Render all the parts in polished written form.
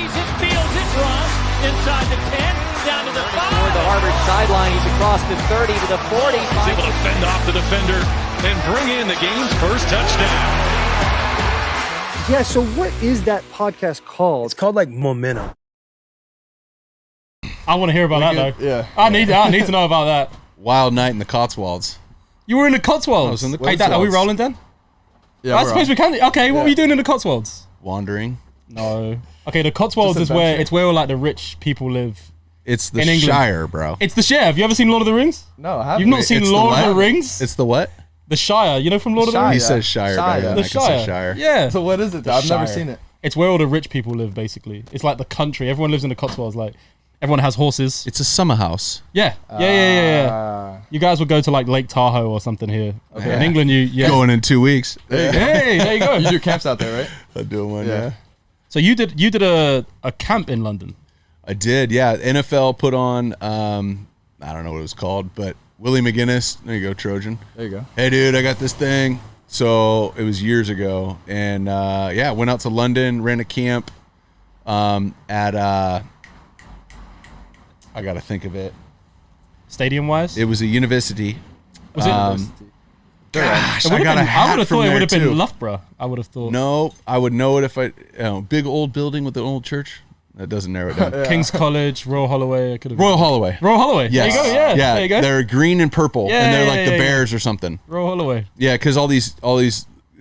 sees it, feels it, runs inside the 10, down to the 5. Toward the Harvard sideline, he's across the 30 to the 40. He's able to fend off the defender and bring in the game's first touchdown. Yeah, so what is that podcast called? It's called like Momentum. I want to hear about that though. Yeah. I need to know about that. Wild night in the Cotswolds. You were in the Cotswolds. I was in the Wait, Dan, are we rolling then? Yeah, I suppose we can. Okay, what were you doing in the Cotswolds? Wandering. No. Okay, the Cotswolds is where all like the rich people live. It's the in England. Shire, bro. It's the Shire. Have you ever seen Lord of the Rings? No, I haven't. You've not seen It's Lord the of the what? Rings? It's the what? The Shire. You know from Lord of the Shire. He Rings? says Shire, Shire. better than The I can say Shire. Shire. Yeah. So what is it? I've never seen it. It's where all the rich people live, basically. It's like the country. Everyone lives in the Cotswolds. Like, everyone has horses. It's a summer house. Yeah. You guys would go to like Lake Tahoe or something here. Okay. In England, Going in 2 weeks. Hey, there you go. You do camps out there, right? I do one, yeah. So you did a camp in London. I did, yeah. NFL put on, I don't know what it was called, but Willie McGinnis, there you go, Trojan. There you go. Hey, dude, I got this thing. So it was years ago. And, went out to London, ran a camp at, I got to think of it. Stadium-wise? It was a university. Was it? Gosh, It I would've got been- a hat I would have from thought it there, would have been too. Loughborough. I would have thought. No, I would know it if big old building with the old church. That doesn't narrow it down. King's College, Royal Holloway. I could have. Royal Holloway. Royal Holloway. Yes. There you go. Yeah. There you go. They're green and purple, Yeah, and they're yeah, like yeah, the yeah. Bears or something. Royal Holloway. Yeah, because all these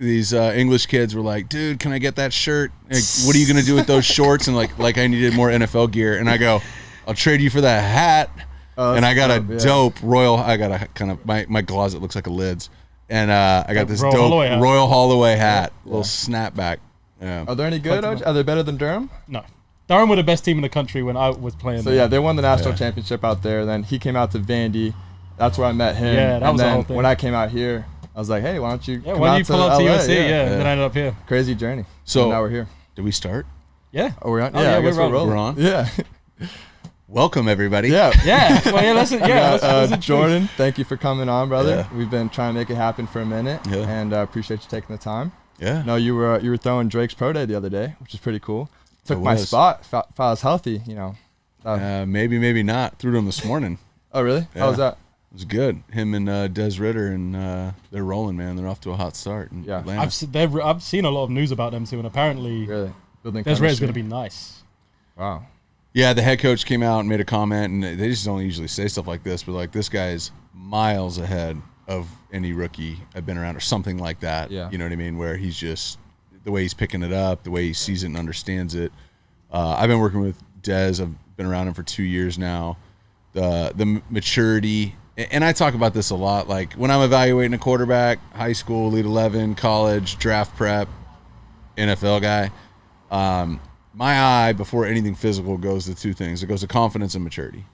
English kids were like, "Dude, can I get that shirt? Like, what are you gonna do with those shorts?" And like I needed more NFL gear, and I go, "I'll trade you for that hat." And I got a dope Royal. I got a kind of my closet looks like a lids, and I got this Royal dope Holloway hat. Royal Holloway hat, little snapback. Yeah. Are there any good? Are they better than Durham? No. Durham were the best team in the country when I was playing. So there. yeah, they won the national championship out there. Then he came out to Vandy. That's where I met him. Yeah, that and was the then whole thing. when I came out here, I was like, hey, why don't you come Why out do you pull up to LA? USC? Yeah. And then I ended up here. Crazy journey. So And now we're here. Did we start? Yeah. Oh, we're on? Oh, yeah, yeah, I guess we're we're rolling. We're on? Yeah. Welcome everybody. Yeah. Yeah. Well, yeah. Let's introduce. Jordan, thank you for coming on, brother. Yeah. We've been trying to make it happen for a minute, and appreciate you taking the time. Yeah. No, you were throwing Drake's Pro Day the other day, which is pretty cool. Took I my was. spot. If I was healthy, you know. Maybe not. Threw to him this morning. Oh, really? Yeah. How was that? It was good. Him and Des Ridder, and they're rolling, man. They're off to a hot start in Yeah. Atlanta. I've seen a lot of news about them too, and apparently Really? Building Des Ridder's chemistry. going to be nice. Wow. Yeah, the head coach came out and made a comment, and they just don't usually say stuff like this, but like this guy's miles ahead of any rookie I've been around or something like that. Yeah. You know what I mean? Where he's just the way he's picking it up, the way he sees it and understands it. I've been working with Des. I've been around him for 2 years now. The maturity, and I talk about this a lot. Like when I'm evaluating a quarterback, high school, Elite 11, college, draft prep, NFL guy, my eye before anything physical goes to two things. It goes to confidence and maturity.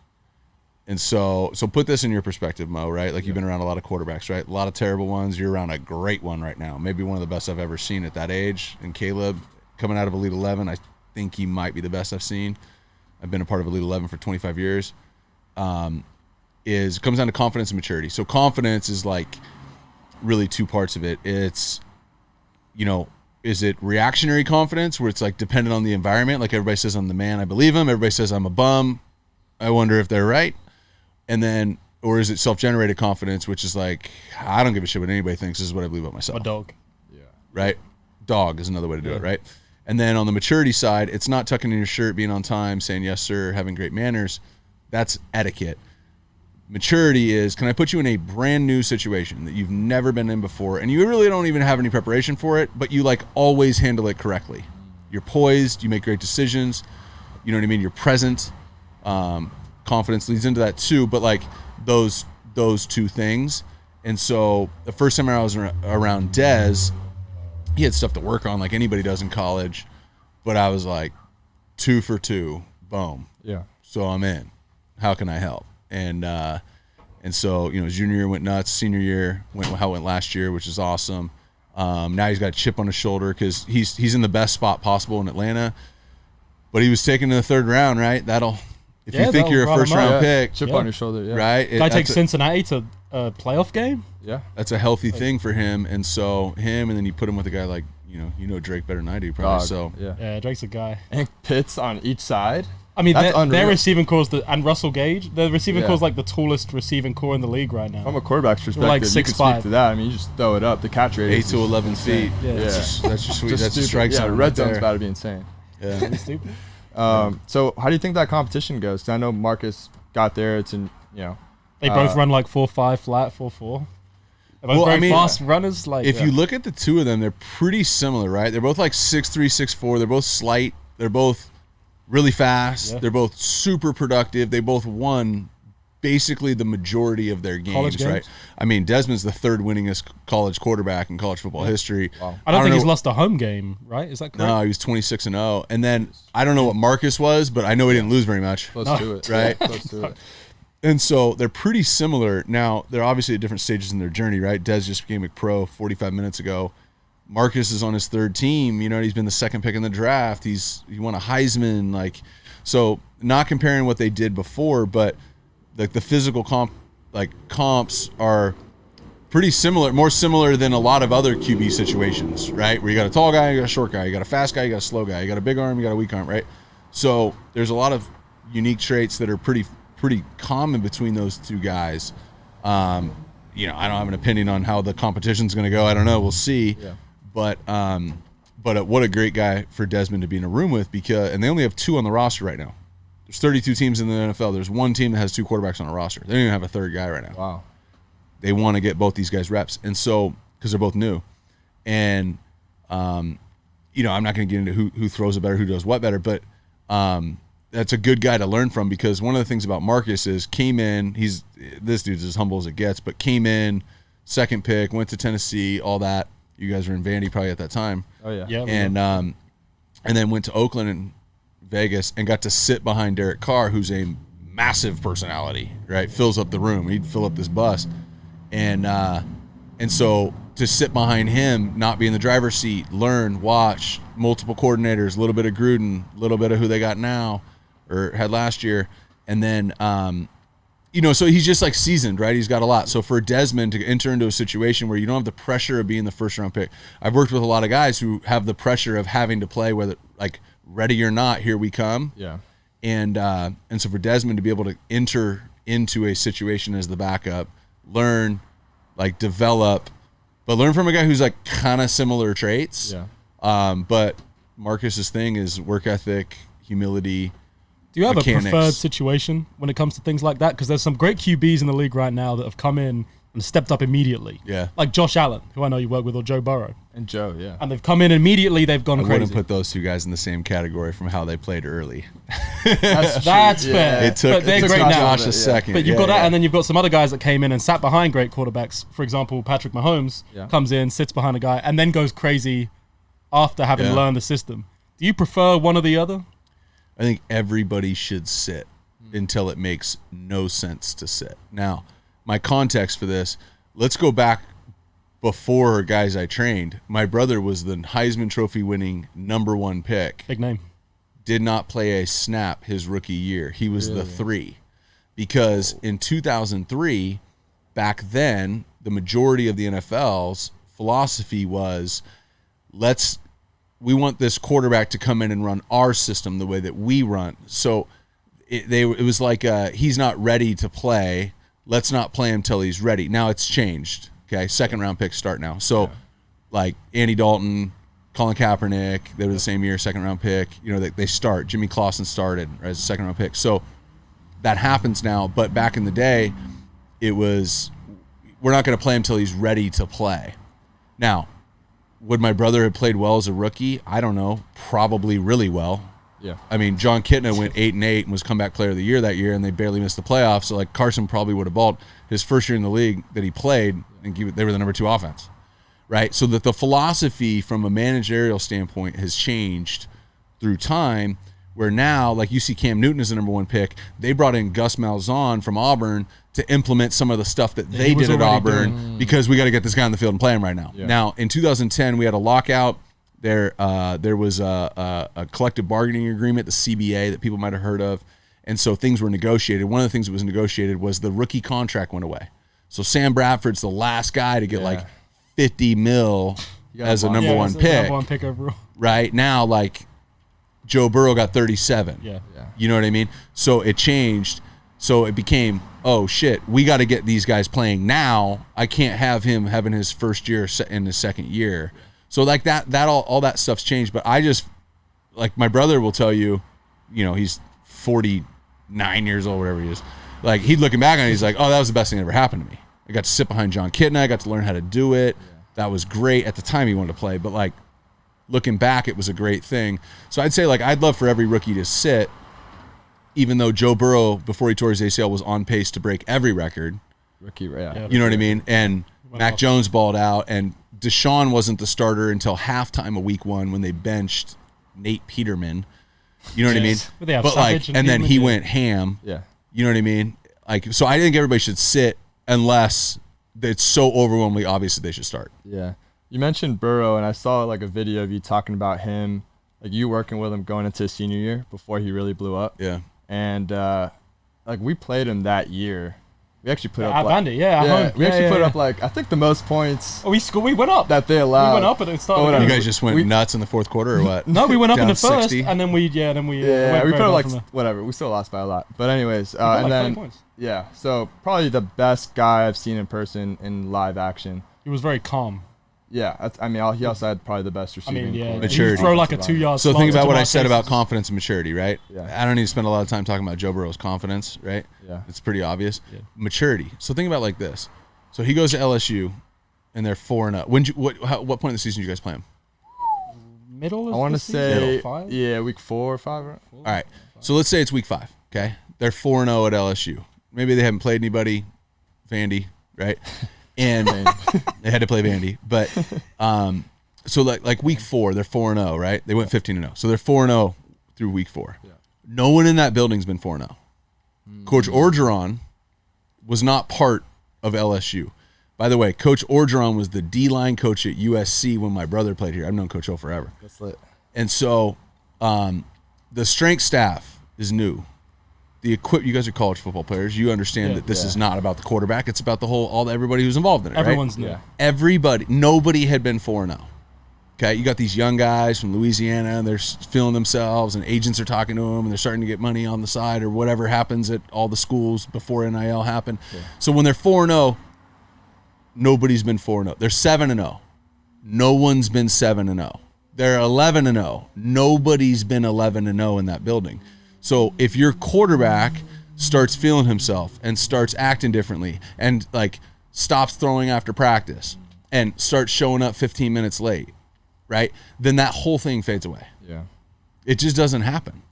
And so put this in your perspective, Mo, right? Like you've been around a lot of quarterbacks, right? A lot of terrible ones. You're around a great one right now. Maybe one of the best I've ever seen at that age. And Caleb, coming out of Elite 11, I think he might be the best I've seen. I've been a part of Elite 11 for 25 years. Comes down to confidence and maturity. So confidence is like really two parts of it. It's, is it reactionary confidence where it's like dependent on the environment? Like everybody says I'm the man, I believe him. Everybody says I'm a bum, I wonder if they're right. And then, or is it self-generated confidence, which is like, I don't give a shit what anybody thinks. This is what I believe about myself. A dog. Right? Dog is another way to do it, right? And then on the maturity side, it's not tucking in your shirt, being on time, saying yes, sir, having great manners. That's etiquette. Maturity is, can I put you in a brand new situation that you've never been in before, and you really don't even have any preparation for it, but you like always handle it correctly. You're poised, you make great decisions, you know what I mean? You're present. Confidence leads into that too, but like those two things. And so the first time I was around Des, he had stuff to work on like anybody does in college, but I was like 2 for 2, boom. Yeah. So I'm in. How can I help? And so, junior year went nuts. Senior year went how it went last year, which is awesome. Now he's got a chip on his shoulder because he's in the best spot possible in Atlanta. But he was taken in the 3rd round, right? If you think you're a first round pick, Chip on your shoulder, yeah. right? Guy takes Cincinnati to a playoff game. Yeah. That's a healthy thing for him. And so him, and then you put him with a guy like, you know Drake better than I do, probably. Dog, So yeah. Yeah, Drake's a guy. And Pitts on each side. I mean, That's their unreal. receiving core is and Russell Gage, the receiving Yeah. core is like the tallest receiving core in the league right now. From a quarterback's perspective, like you can 6'5". speak to that. I mean, you just throw it up. The catch rate 8 is to 11 feet. Yeah. That's just sweet. That's a stupid. strike Yeah, zone. red right zone's there. about to be insane. Yeah. Pretty stupid. So how do you think that competition goes? 'Cause I know Marcus got there. It's in, They both run like 4.5 flat, 4.4. They're both Well, very I mean, fast runners. Like If you look at the two of them, they're pretty similar, right? They're both like 6'3", 6'4". They're both slight. They're both really fast. Yeah. They're both super productive. They both won basically the majority of their College games, right? games? I mean, Desmond's the third winningest college quarterback in college football history. Wow. I don't think he's know- lost a home game, right? Is that correct? No, he was 26-0. And then I don't know what Marcus was, but I know he didn't lose very much. Close to it. Right? Close to it. And so they're pretty similar. Now, they're obviously at different stages in their journey, right? Des just became a pro 45 minutes ago. Marcus is on his third team. He's been the second pick in the draft. He won a Heisman. So not comparing what they did before, but the physical comps are pretty similar, more similar than a lot of other QB situations, right? Where you got a tall guy, you got a short guy, you got a fast guy, you got a slow guy, you got a big arm, you got a weak arm, right? So there's a lot of unique traits that are pretty common between those two guys. I don't have an opinion on how the competition's going to go. I don't know. We'll see. Yeah. But what a great guy for Desmond to be in a room with, and they only have 2 on the roster right now. There's 32 teams in the NFL. There's one team that has 2 quarterbacks on a roster. They don't even have a third guy right now. Wow. They want to get both these guys reps, and so because they're both new, and I'm not going to get into who throws it better, who does what better, but that's a good guy to learn from, because one of the things about Marcus is this dude's as humble as it gets, but came in second pick, went to Tennessee, all that. You guys were in Vandy probably at that time. Oh yeah. Yeah. And then went to Oakland and Vegas and got to sit behind Derek Carr, who's a massive personality, right? Fills up the room. He'd fill up this bus. And so to sit behind him, not be in the driver's seat, learn, watch, multiple coordinators, a little bit of Gruden, a little bit of who they got now or had last year. And then, so he's just like seasoned, right? He's got a lot. So for Desmond to enter into a situation where you don't have the pressure of being the first round pick. I've worked with a lot of guys who have the pressure of having to play, whether like ready or not, here we come. Yeah. And so for Desmond to be able to enter into a situation as the backup, learn, develop, but learn from a guy who's like kind of similar traits. Yeah. But Marcus's thing is work ethic, humility. Do you have mechanics. a preferred situation when it comes to things like that? Because there's some great QBs in the league right now that have come in and stepped up immediately. Yeah. Like Josh Allen, who I know you work with, or Joe Burrow. And Joe, yeah. And they've come in immediately, they've gone I crazy. wouldn't put those two guys in the same category from how they played early. That's fair. It took but they're great Josh now. a second. But you've got that, and then you've got some other guys that came in and sat behind great quarterbacks. For example, Patrick Mahomes comes in, sits behind a guy, and then goes crazy after having learned the system. Do you prefer one or the other? I think everybody should sit until it makes no sense to sit. Now, my context for this, let's go back before guys I trained. My brother was the Heisman Trophy winning #1 pick. Big name. Did not play a snap his rookie year. He was the 3. Because in 2003, back then, the majority of the NFL's philosophy was, we want this quarterback to come in and run our system the way that we run. So it was like, he's not ready to play. Let's not play him till he's ready. Now it's changed. Okay, second-round picks start now. So, like Andy Dalton, Colin Kaepernick, they were the same year, second-round pick. They start. Jimmy Clausen started as a second-round pick. So that happens now. But back in the day, it was, we're not going to play him till he's ready to play. Now, would my brother have played well as a rookie? I don't know. Probably really well. Yeah. I mean, John Kitna went 8-8 and was comeback player of the year that year, and they barely missed the playoffs. So, Carson probably would have balled his first year in the league that he played, and they were the number 2 offense, right? So that the philosophy from a managerial standpoint has changed through time, where now, like you see Cam Newton as the #1 pick, they brought in Gus Malzahn from Auburn to implement some of the stuff that they did at Auburn because we got to get this guy on the field and play him right now. Yeah. Now, in 2010, we had a lockout. There was a collective bargaining agreement, the CBA, that people might have heard of, and so things were negotiated. One of the things that was negotiated was the rookie contract went away. So Sam Bradford's the last guy to get $50 million as a number one pick. Number one pick overall. Right now, like Joe Burrow got 37. Yeah. You know what I mean? So it changed. So it became, oh shit, we got to get these guys playing now. I can't have him having his first year in his second year. So like that all that stuff's changed. But I just, like my brother will tell you, he's 49 years old, whatever he is. Like he'd looking back on it, he's like, oh, that was the best thing that ever happened to me. I got to sit behind John Kitna. I got to learn how to do it. Yeah. That was great. At the time he wanted to play, but like looking back, it was a great thing. So I'd say like I'd love for every rookie to sit, even though Joe Burrow, before he tore his ACL, was on pace to break every record. Rookie, yeah. You know what I mean? And Mac Jones balled out, and Deshaun wasn't the starter until halftime of week 1 when they benched Nate Peterman. You know what I mean? But like, and then he went ham. Yeah. You know what I mean? Like, so I think everybody should sit unless it's so overwhelmingly obvious that they should start. Yeah. You mentioned Burrow, and I saw like a video of you talking about him, like you working with him going into his senior year before he really blew up. Yeah. And like we played him that year. We actually put up at like, Vandy, yeah. We actually put up like I think the most points. Oh, we went up. That they allowed. We went up and it started. You guys just went nuts in the fourth quarter, or what? No, we went up in the first, 60? and then we we went put up like from whatever. We still lost by a lot, but anyways, like and then 30 points. Yeah, so probably the best guy I've seen in person in live action. He was very calm. Yeah, he also had probably the best receiving. Maturity. He'd throw like a 2-yard. So think about what I said Chase. about confidence and maturity, right? Yeah. I don't need to spend a lot of time talking about Joe Burrow's confidence, right? Yeah. It's pretty obvious. Yeah. Maturity. So think about it like this. So he goes to LSU, and they're 4-0. What point in the season did you guys play him? Middle. I want to say 5? Yeah, week 4 or 5. Right? All right. So let's say it's week 5. Okay, they're 4-0 at LSU. Maybe they haven't played anybody, Vandy, right? And they had to play Vandy, but so like week 4, they're 4-0, right? They went 15-0, so they're 4-0 through week 4. Yeah. No one in that building's been 4-0. Coach Orgeron was not part of LSU. By the way, Coach Orgeron was the D-line coach at USC when my brother played here. I've known Coach O forever. That's lit. And so the strength staff is new. You guys are college football players. You understand that this is not about the quarterback. It's about everybody who's involved in it. Everyone's right? new. Everybody. Nobody had been 4-0. Okay, you got these young guys from Louisiana, and they're feeling themselves, and agents are talking to them, and they're starting to get money on the side or whatever happens at all the schools before NIL happened. Yeah. So when they're 4-0, nobody's been 4-0. They're 7-0. No one's been 7-0. They're 11-0. Nobody's been 11-0 in that building. So if your quarterback starts feeling himself and starts acting differently and like stops throwing after practice and starts showing up 15 minutes late, right? Then that whole thing fades away. Yeah. It just doesn't happen.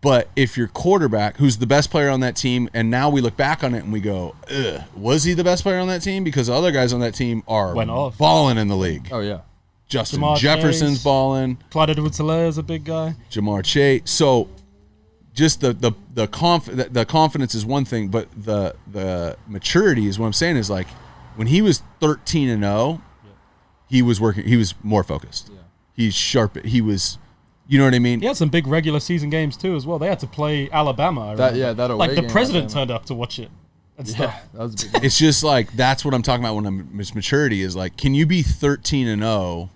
But if your quarterback, who's the best player on that team, and now we look back on it and we go, ugh, was he the best player on that team? Because the other guys on that team are balling in the league. Oh, yeah. Justin Jamar Jefferson's Chase, balling. Clyde Edwards-Helaire is a big guy. Jamar Chase. So just the confidence is one thing, but the maturity is what I'm saying is like when he was 13-0, he was working. He was more focused. Yeah. He's sharp. He was, you know what I mean? He had some big regular season games too as well. They had to play Alabama. That like the president turned up to watch it and stuff. That was a big game. It's just like that's what I'm talking about when I'm maturity is like, can you be 13-0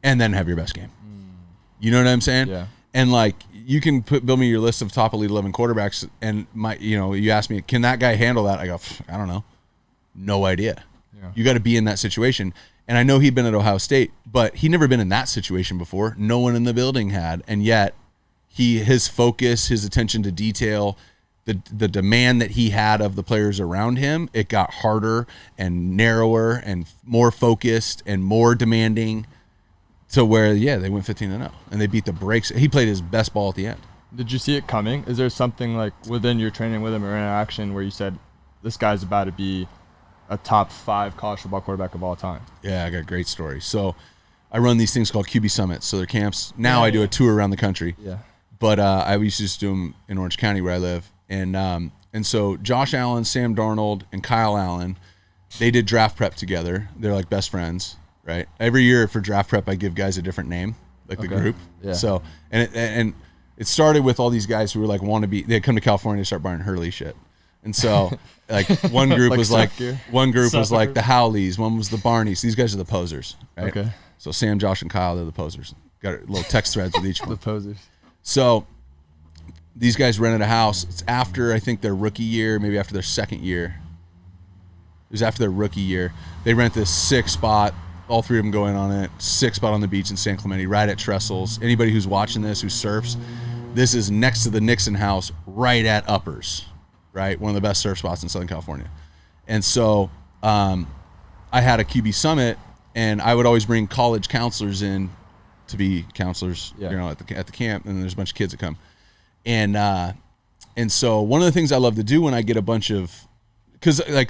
and then have your best game? You know what I'm saying? Yeah. And like you can build me your list of top elite 11 quarterbacks, and you ask me, can that guy handle that? I go, I don't know, no idea. Yeah. You got to be in that situation. And I know he'd been at Ohio State, but he'd never been in that situation before. No one in the building had, and yet his focus, his attention to detail, the demand that he had of the players around him, it got harder and narrower and more focused and more demanding. To where, they went 15-0 and they beat the brakes. He played his best ball at the end. Did you see it coming? Is there something like within your training with him or interaction where you said, this guy's about to be a top 5 college football quarterback of all time? Yeah, I got a great story. So I run these things called QB Summits. So they're camps. Now I do a tour around the country. Yeah. But I used to just do them in Orange County where I live. And so Josh Allen, Sam Darnold, and Kyle Allen, they did draft prep together. They're like best friends. Right. Every year for draft prep, I give guys a different name, like the group. Yeah. So, and it started with all these guys who were like they'd come to California to start buying Hurley shit. And so like one group was like the Howleys, one was the Barneys. These guys are the posers. Right? Okay. So Sam, Josh, and Kyle, they're the posers. Got little text threads with each one. The posers. So these guys rented a house. It's after, I think, their rookie year, maybe after their second year. It was after their rookie year. They rent this sick spot. All three of them go in on it. Sick spot on the beach in San Clemente, right at Trestles. Anybody who's watching this, who surfs, this is next to the Nixon house, right at Uppers, right? One of the best surf spots in Southern California. And so I had a QB summit, and I would always bring college counselors in to be counselors, at the camp, and there's a bunch of kids that come. And so one of the things I love to do when I get a bunch of,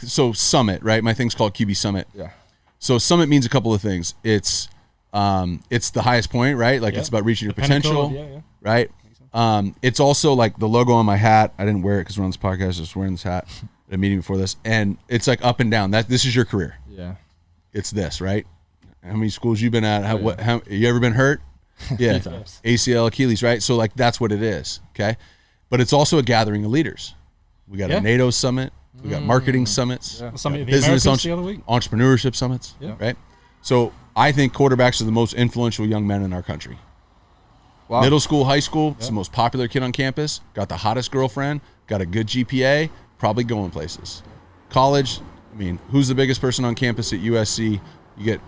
so summit, right? My thing's called QB Summit. Yeah. So summit means a couple of things. It's the highest point, right? Like it's about reaching your potential, right? It's also like the logo on my hat. I didn't wear it because we're on this podcast. I was just wearing this hat at a meeting before this, and it's like up and down. This is your career. Yeah. It's this, right? How many schools you been at? How you ever been hurt? Yeah. ACL, Achilles, right? So like that's what it is. Okay. But it's also a gathering of leaders. We got a NATO summit. We got marketing summits. Yeah. Some of the business Americans the other week. Entrepreneurship summits. Yeah. Right. So I think quarterbacks are the most influential young men in our country. Wow. Middle school, high school, it's the most popular kid on campus, got the hottest girlfriend, got a good GPA, probably going places. College, I mean, who's the biggest person on campus at USC? You get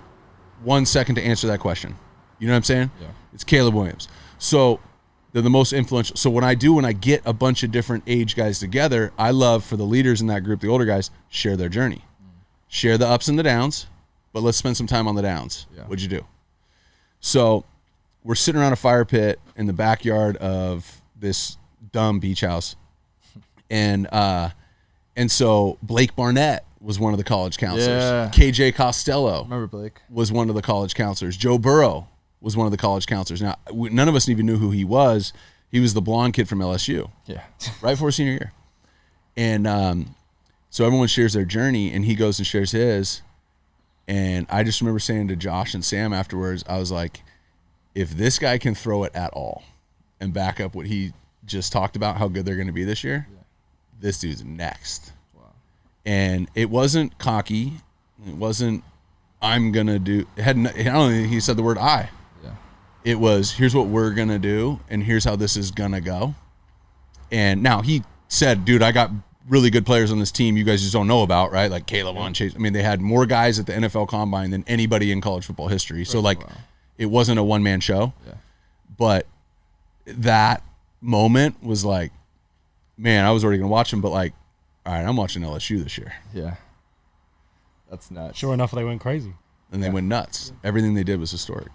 1 second to answer that question. You know what I'm saying? Yeah. It's Caleb Williams. So they're the most influential. So when I get a bunch of different age guys together, I love for the leaders in that group, the older guys, share their journey. Share the ups and the downs, but let's spend some time on the downs. Yeah. What'd you do? So we're sitting around a fire pit in the backyard of this dumb beach house. And so Blake Barnett was one of the college counselors. Yeah. KJ Costello Remember Blake? was one of the college counselors. Joe Burrow was one of the college counselors. Now, none of us even knew who he was. He was the blonde kid from LSU. Yeah. Right before senior year. And so everyone shares their journey, and he goes and shares his. And I just remember saying to Josh and Sam afterwards, I was like, if this guy can throw it at all and back up what he just talked about, how good they're going to be this year, this dude's next. Wow. And it wasn't cocky. It wasn't, I'm going to do, I don't think he said the word I. Yeah. It was, here's what we're going to do, and here's how this is going to go. And now he said, dude, I got really good players on this team you guys just don't know about, right? Like Caleb on Chase. I mean, they had more guys at the NFL Combine than anybody in college football history. So, like, it wasn't a one-man show. Yeah. But that moment was like, man, I was already going to watch him, but like, all right, I'm watching LSU this year. Yeah. That's nuts. Sure enough, they went crazy. And they went nuts. Everything they did was historic.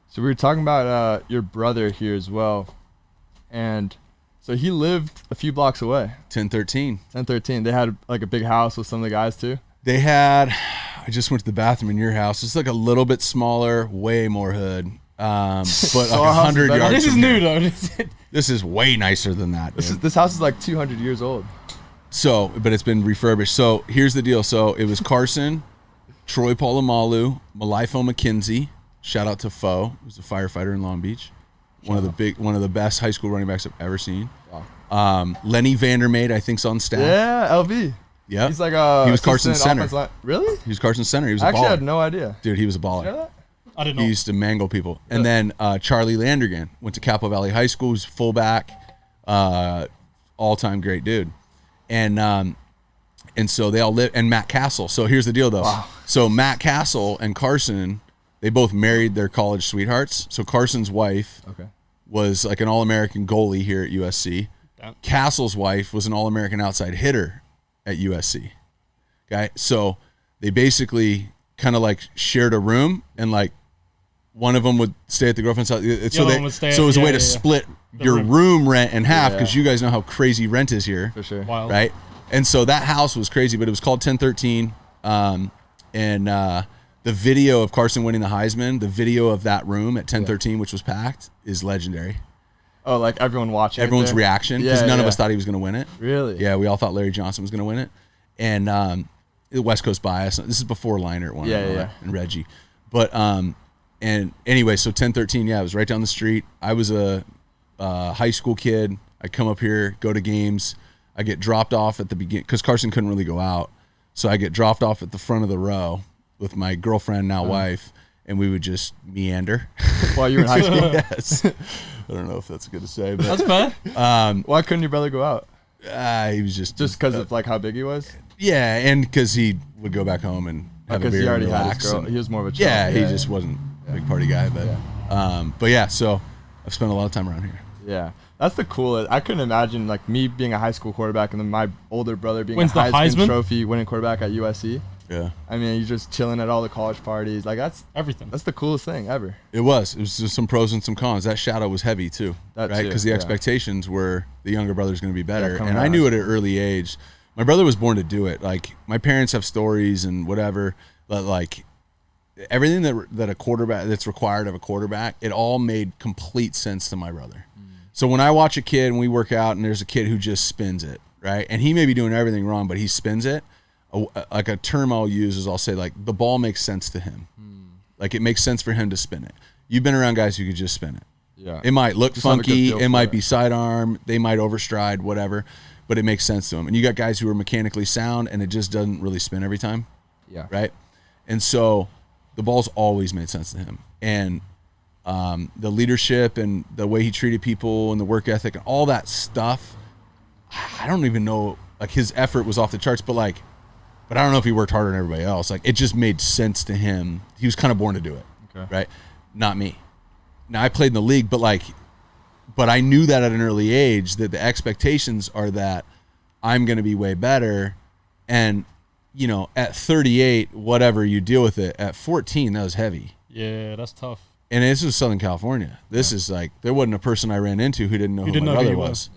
So we were talking about your brother here as well. And so he lived a few blocks away. 1013. 1013. They had like a big house with some of the guys too. They had, I just went to the bathroom in your house. It's like a little bit smaller, way more hood. But like 100 yards. This is new though. This is way nicer than that. This house is like 200 years old. So, but it's been refurbished. So here's the deal. So it was Carson, Troy Polamalu, Malifo McKenzie. Shout out to Foe, who's a firefighter in Long Beach. One of the best high school running backs I've ever seen. Wow. Lenny Vandermeid, I think's on staff. Yeah, LV. Yeah. He's like he was Carson's center. Really? He was Carson's center. He was a baller. Actually, I had no idea. Dude, he was a baller. You know that? I didn't know. He used to mangle people. Yeah. And then Charlie Landergan went to Capo Valley High School. He was fullback, all-time great dude. And so they all live, and Matt Castle. So here's the deal, though. Wow. So Matt Castle and Carson, they both married their college sweethearts. So Carson's wife was like an All-American goalie here at USC. Damn. Castle's wife was an All-American outside hitter at USC. Okay, so they basically kind of like shared a room, and like one of them would stay at the girlfriend's house. So it was a way to split your room rent in half, because you guys know how crazy rent is here. For sure. Wild. Right? And so that house was crazy, but it was called 1013. The video of Carson winning the Heisman, the video of that room at 1013, which was packed, is legendary. Oh, like everyone watching. Everyone's reaction, because none of us thought he was going to win it. Really? Yeah, we all thought Larry Johnson was going to win it. And the West Coast bias. This is before Leinert won and Reggie. But and anyway, so 1013, it was right down the street. I was a high school kid. I come up here, go to games. I get dropped off at the beginning, because Carson couldn't really go out. So I get dropped off at the front of the row with my girlfriend, now wife, and we would just meander. While you were in high school? Yes. I don't know if that's good to say, but That's fair. Why couldn't your brother go out? he was just Because of like how big he was? yeah, and because he would go back home and have a Because beer he already and had relax his girl. and- He was more of a chill. yeah, he just wasn't a big party guy, but yeah, so I've spent a lot of time around here. Yeah. That's the coolest. I couldn't imagine like me being a high school quarterback and then my older brother being Wins a the Heisman Heisman? Trophy winning quarterback at USC. Yeah, I mean, you're just chilling at all the college parties. Like that's Everything. the coolest thing ever. it was just some pros and some cons. That shadow was heavy too, That right? too, Because the yeah. expectations were the younger brother's going to be better, coming and out I of knew high at an early age. My brother was born to do it. Like my parents have stories and whatever, but like everything that a quarterback that's required of a quarterback, it all made complete sense to my brother. So when I watch a kid and we work out and there's a kid who just spins it, right? And he may be doing everything wrong, but he spins it. Like a term I'll use is I'll say like the ball makes sense to him. Like it makes sense for him to spin it. You've been around guys who could just spin it. Yeah. It might look Just have a good funky. feel It for might it. be sidearm. They might overstride, whatever, but it makes sense to them. And you got guys who are mechanically sound and it just doesn't really spin every time. Yeah. Right. And so the ball's always made sense to him. And the leadership and the way he treated people and the work ethic and all that stuff, I don't even know, like his effort was off the charts, but I don't know if he worked harder than everybody else. Like it just made sense to him. He was kind of born to do it. Okay. Right. Not me. Now I played in the league, but I knew that at an early age that the expectations are that I'm going to be way better. And, you know, at 38, whatever, you deal with it. At 14, that was heavy. Yeah, that's tough. And this was Southern California. This is like, there wasn't a person I ran into who didn't know who my brother was.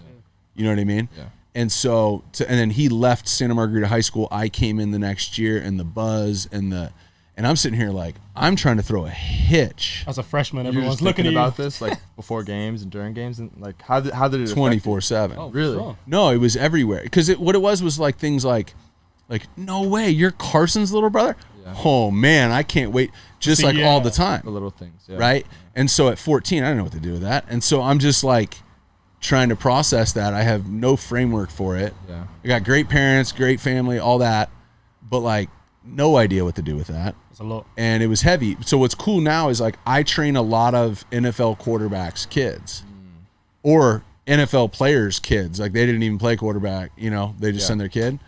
You know what I mean? Yeah. And so, and then he left Santa Margarita High School. I came in the next year, and the buzz and I'm sitting here like, I'm trying to throw a hitch. As a freshman, You were everyone's just looking thinking at about you. this like before games and during games and like how did it affect you? 24/7. Oh, Really? sure. No, it was everywhere. Because what it was like things like, no way, you're Carson's little brother? Yeah. Oh, man, I can't wait. Just See, like all the The time, little things. Yeah. right? And so at 14, I didn't know what to do with that. And so I'm just like trying to process that. I have no framework for it. Yeah. I got great parents, great family, all that, but like no idea what to do with that. It's a lot. And it was heavy. So what's cool now is like I train a lot of NFL quarterbacks' kids or NFL players' kids. Like they didn't even play quarterback, you know, they just Yeah. send their kid.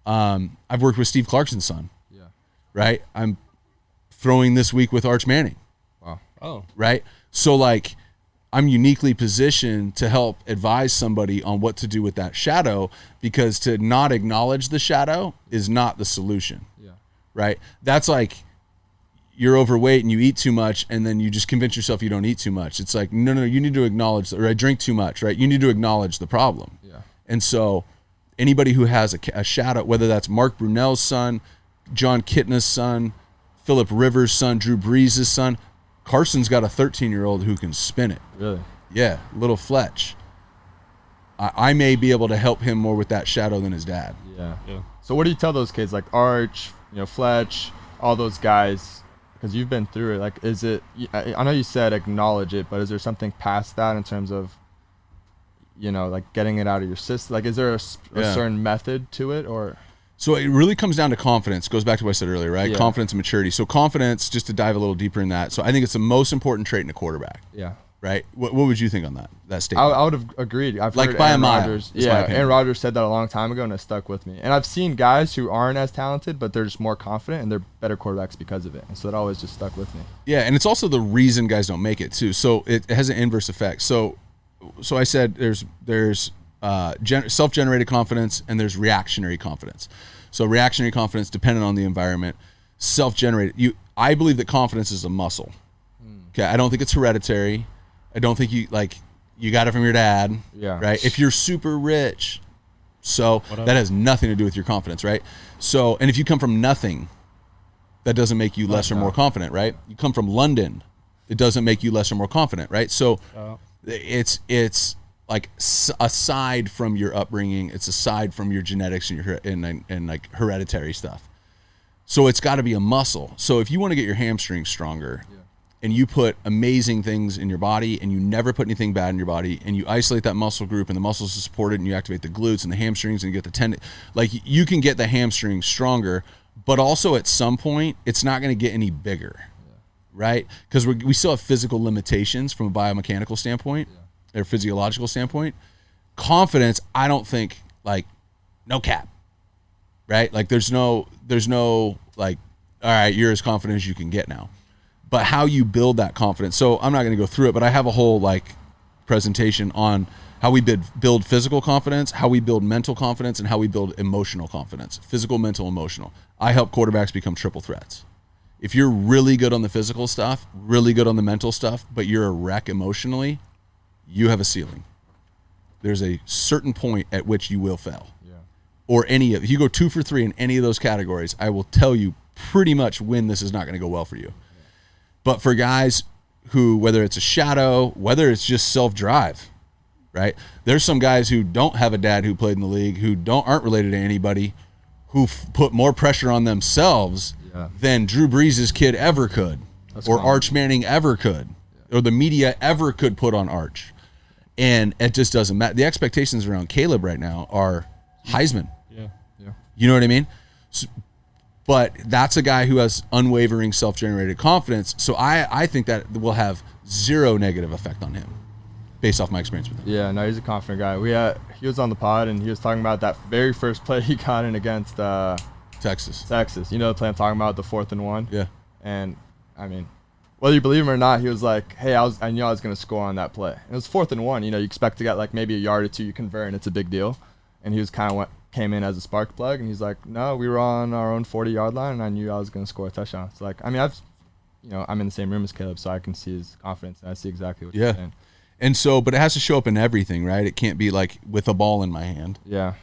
I've worked with Steve Clarkson's son, Yeah. right? I'm throwing this week with Arch Manning, Wow. Oh, right? So like I'm uniquely positioned to help advise somebody on what to do with that shadow, because to not acknowledge the shadow is not the solution. Yeah. Right? That's like you're overweight and you eat too much and then you just convince yourself you don't eat too much. It's like, no, you need to acknowledge, or I drink too much, right? You need to acknowledge the problem. Yeah. And so anybody who has a shadow, whether that's Mark Brunell's son, John Kitna's son, Phillip Rivers' son, Drew Brees' son, Carson's got a 13-year-old who can spin it. Really? Yeah, little Fletch. I may be able to help him more with that shadow than his dad. Yeah. yeah. So what do you tell those kids like Arch, Fletch, all those guys? Because you've been through it. Like, is it? I know you said acknowledge it, but is there something past that in terms of, like getting it out of your system? Like, is there a Yeah. certain method to it, or? So it really comes down to confidence. Goes back to what I said earlier, right? Yeah. Confidence and maturity. So confidence, just to dive a little deeper in that. So I think it's the most important trait in a quarterback, Yeah. right? What would you think on that statement? I would have agreed. I've Like heard by a Aaron mile, Rodgers. is my Yeah, opinion. Aaron Rodgers said that a long time ago, and it stuck with me. And I've seen guys who aren't as talented, but they're just more confident, and they're better quarterbacks because of it. And so it always just stuck with me. Yeah, and it's also the reason guys don't make it too. So it has an inverse effect. So I said there's self-generated confidence and there's reactionary confidence. So reactionary confidence dependent on the environment. Self-generated. I believe that confidence is a muscle. Okay, I don't think it's hereditary. I don't think you got it from your dad. Yeah. Right. If you're super rich, so that has nothing to do with your confidence, right? So, and if you come from nothing, that doesn't make you less or more confident, right? You come from London, it doesn't make you less or more confident, right? So it's like aside from your upbringing, it's aside from your genetics and like hereditary stuff. So it's got to be a muscle. So if you want to get your hamstrings stronger, and you put amazing things in your body and you never put anything bad in your body, and you isolate that muscle group and the muscles are supported and you activate the glutes and the hamstrings and you get the tendon, like you can get the hamstrings stronger, but also at some point it's not going to get any bigger. right? Because we still have physical limitations from a biomechanical standpoint or physiological standpoint. Confidence, I don't think, like, no cap, right? Like there's no like, all right, you're as confident as you can get now. But how you build that confidence. So I'm not going to go through it, but I have a whole like presentation on how we build physical confidence, how we build mental confidence, and how we build emotional confidence. Physical, mental, emotional. I help quarterbacks become triple threats. If you're really good on the physical stuff, really good on the mental stuff, but you're a wreck emotionally, you have a ceiling. There's a certain point at which you will fail. Yeah. Or if you go 2 for 3 in any of those categories, I will tell you pretty much when this is not going to go well for you. Yeah. But for guys who, whether it's a shadow, whether it's just self-drive, right? There's some guys who don't have a dad who played in the league, who aren't related to anybody, who put more pressure on themselves than Drew Brees' kid ever could, or Arch Manning ever could, or the media ever could put on Arch. And it just doesn't matter. The expectations around Caleb right now are Heisman. Yeah. You know what I mean? But that's a guy who has unwavering self-generated confidence. So I think that will have zero negative effect on him, based off my experience with him. Yeah, no, he's a confident guy. He was on the pod, and he was talking about that very first play he got in against Texas. You know the play I'm talking about, the 4th and 1? Yeah. And, I mean, whether you believe him or not, he was like, hey, I knew I was going to score on that play. And it was 4th and 1. You know, you expect to get like maybe a yard or two, you convert, and it's a big deal. And he was kind of came in as a spark plug, and he's like, no, we were on our own 40-yard line, and I knew I was going to score a touchdown. So, like, I mean, I'm in the same room as Caleb, so I can see his confidence, and I see exactly what he's saying. And so, but it has to show up in everything, right? It can't be like with a ball in my hand. Yeah.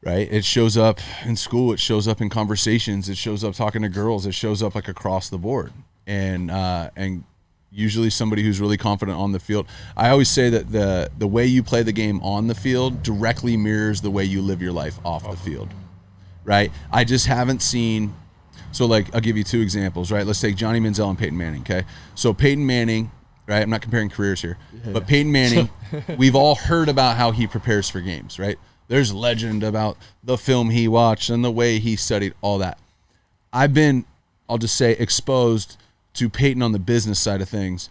Right? It shows up in school. It shows up in conversations. It shows up talking to girls. It shows up like across the board. And usually somebody who's really confident on the field. I always say that the way you play the game on the field directly mirrors the way you live your life off the field, right? I just haven't seen – so, like, I'll give you 2 examples, right? Let's take Johnny Manziel and Peyton Manning, okay? So Peyton Manning – right? I'm not comparing careers here. Yeah. But Peyton Manning, we've all heard about how he prepares for games, right? There's legend about the film he watched and the way he studied, all that. I've been, I'll just say, exposed to Peyton on the business side of things.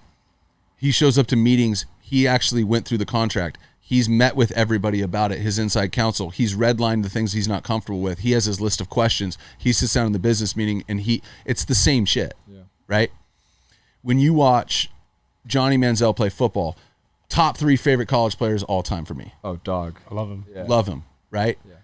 He shows up to meetings. He actually went through the contract. He's met with everybody about it, his inside counsel. He's redlined the things he's not comfortable with. He has his list of questions. He sits down in the business meeting, and it's the same shit, right? When you watch Johnny Manziel play football, top 3 favorite college players all time for me. Oh, dog. I love him. Yeah. Love him, right? Yeah.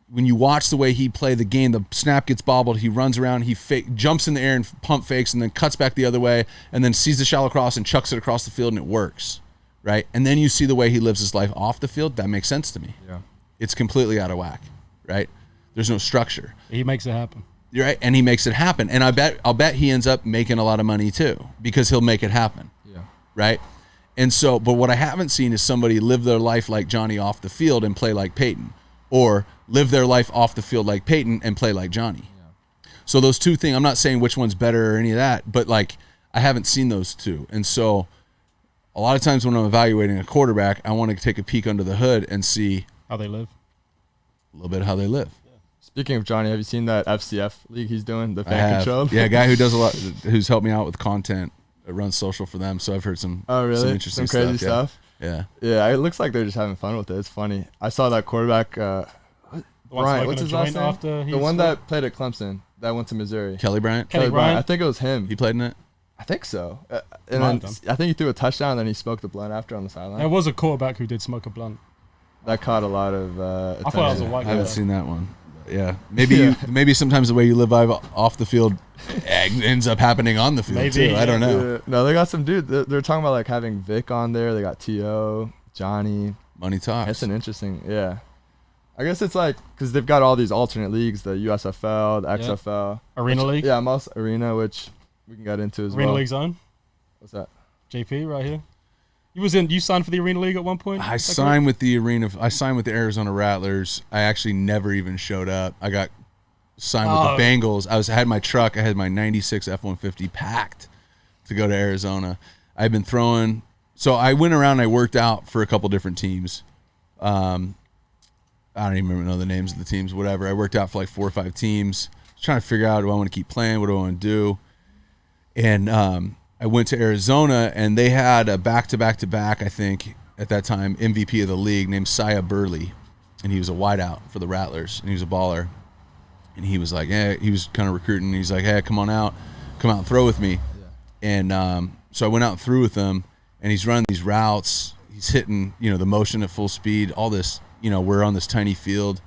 When you watch the way he played the game, the snap gets bobbled, he runs around, he jumps in the air and pump fakes and then cuts back the other way and then sees the shallow cross and chucks it across the field and it works, right? And then you see the way he lives his life off the field. That makes sense to me. Yeah. It's completely out of whack, right? There's no structure. He makes it happen. You're right, and he makes it happen. And I'll bet he ends up making a lot of money too because he'll make it happen. Yeah. Right? And so, but what I haven't seen is somebody live their life like Johnny off the field and play like Peyton, or live their life off the field like Peyton and play like Johnny. Yeah. So those 2 things, I'm not saying which one's better or any of that, but like I haven't seen those 2. And so a lot of times when I'm evaluating a quarterback, I want to take a peek under the hood and see how they live. A little bit of how they live. Yeah. Speaking of Johnny, have you seen that FCF league he's doing, the fan control? Yeah, a guy who does a lot, who's helped me out with content. It runs social for them, so I've heard some interesting some crazy stuff. Yeah, it looks like they're just having fun with it. It's funny. I saw that quarterback, Bryant, what's his last name? The one that played at Clemson, that went to Missouri. Kelly Bryant? Kelly Bryant? I think it was him. He played in it? I think so. And then I think he threw a touchdown, and then he smoked the blunt after on the sideline. There was a quarterback who did smoke a blunt. That caught a lot of attention. I thought it was a white guy. I haven't seen that one. Yeah, maybe sometimes the way you live off the field ends up happening on the field too. I don't know. Yeah. No, they got some dude. They're talking about like having Vic on there. They got T.O., Johnny. Money talks. It's an interesting, I guess it's like because they've got all these alternate leagues: the USFL, the XFL, Arena League. Yeah, most Arena, which we can get into as well. Arena League zone. What's that? JP right here. You signed for the Arena League at one point? I signed with the Arizona Rattlers. I actually never even showed up. I got signed with the Bengals. I had my truck. I had my 96 F-150 packed to go to Arizona. I've been throwing. So I went around and I worked out for a couple different teams. I don't even know the names of the teams, whatever. I worked out for like 4 or 5 teams. Trying to figure out, do I want to keep playing? What do I want to do? And I went to Arizona, and they had a back-to-back-to-back, I think, at that time, MVP of the league named Sia Burley. And he was a wideout for the Rattlers, and he was a baller. And he was like, hey, he was kind of recruiting. He's like, hey, come out and throw with me. Yeah. And so I went out and threw with him, and he's running these routes. He's hitting, the motion at full speed, all this, we're on this tiny field.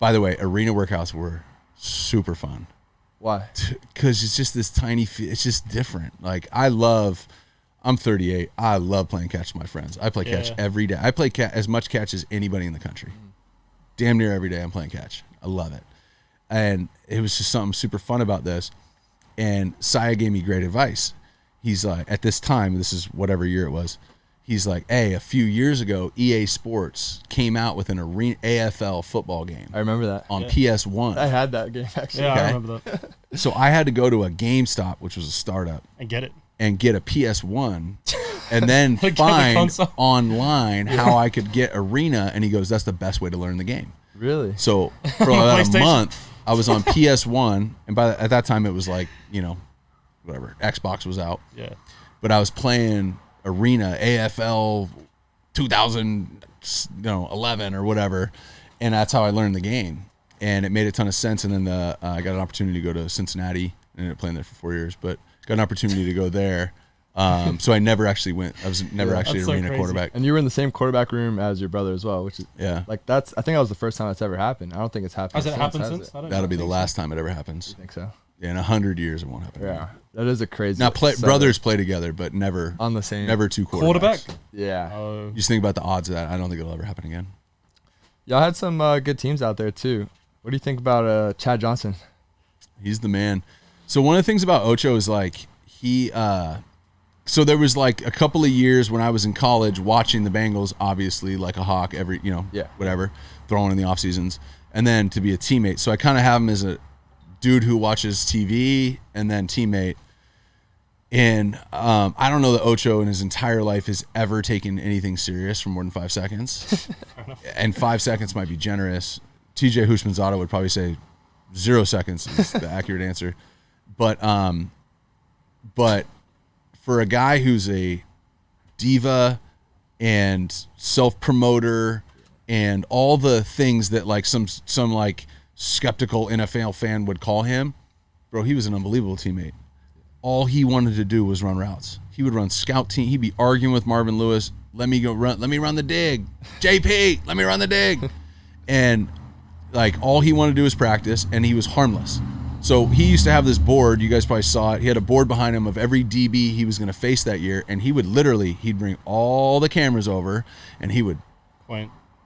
By the way, arena workouts were super fun. Why? Because it's just this tiny field. It's just different. Like, I'm 38. I love playing catch with my friends. I play catch every day. I play as much catch as anybody in the country. Damn near every day I'm playing catch. I love it. And it was just something super fun about this. And Sia gave me great advice. He's like, at this time, this is whatever year it was, he's like, hey, a few years ago, EA Sports came out with an arena AFL football game. I remember that. On PS1. I had that game, actually. Yeah, I remember that. So I had to go to a GameStop, which was a startup. And get it. And get a PS1 and then find online how I could get Arena. And he goes, that's the best way to learn the game. Really? So for about a month, I was on PS1. And at that time, it was like, whatever. Xbox was out. Yeah. But I was playing Arena, AFL 2011 or whatever. And that's how I learned the game. And it made a ton of sense. And then I got an opportunity to go to Cincinnati. I ended up playing there for 4 years. But got an opportunity to go there. So I never actually went. I was never actually an arena quarterback. And you were in the same quarterback room as your brother as well, which is like I think that was the first time that's ever happened. I don't think it's happened. Has it happened since? That'll be the last time it ever happens. You think so? Yeah, in 100 years it won't happen. Yeah, that is a crazy. Now brothers play together, but never on the same. Never two quarterbacks. Quarterback. Yeah. You just think about the odds of that. I don't think it'll ever happen again. Y'all had some good teams out there too. What do you think about Chad Johnson? He's the man. So one of the things about Ocho is like so there was like a couple of years when I was in college watching the Bengals, obviously like a hawk every, whatever, throwing in the off seasons, and then to be a teammate. So I kind of have him as a dude who watches TV and then teammate. And I don't know that Ocho in his entire life has ever taken anything serious for more than 5 seconds. And 5 seconds might be generous. TJ Hushmanzada would probably say 0 seconds is the accurate answer. But for a guy who's a diva and self-promoter and all the things that like some like skeptical NFL fan would call him, bro, he was an unbelievable teammate. All he wanted to do was run routes. He would run scout team. He'd be arguing with Marvin Lewis. Let me run the dig. JP, let me run the dig. And like all he wanted to do was practice, and he was harmless. So he used to have this board. You guys probably saw it. He had a board behind him of every DB he was going to face that year, and he'd bring all the cameras over, and he would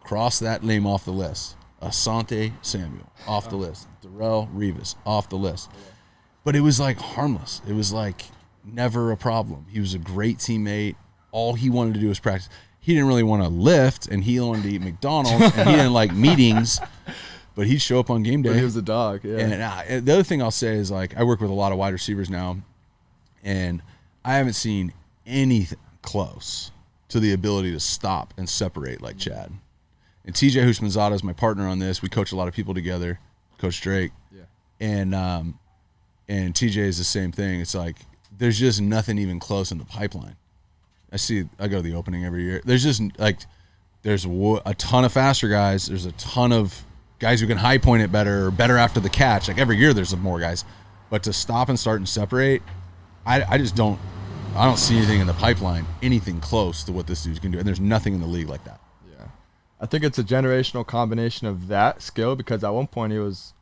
cross that name off the list. Asante Samuel off the list. Darrelle Revis off the list. But it was like harmless. It was like never a problem. He was a great teammate. All he wanted to do was practice. He didn't really want to lift, and he wanted to eat McDonald's, and he didn't like meetings. But he'd show up on game day. But he was a dog, yeah. And the other thing I'll say is, like, I work with a lot of wide receivers now, and I haven't seen anything close to the ability to stop and separate like Chad. And TJ Hushmanzada is my partner on this. We coach a lot of people together, Coach Drake. Yeah. And TJ is the same thing. It's like there's just nothing even close in the pipeline. I go to the opening every year. There's just like there's a ton of faster guys. There's a ton of guys who can high point it better or better after the catch. Like every year there's more guys. But to stop and start and separate, I don't see anything in the pipeline, anything close to what this dude can do. And there's nothing in the league like that. Yeah. I think it's a generational combination of that skill, because at one point he was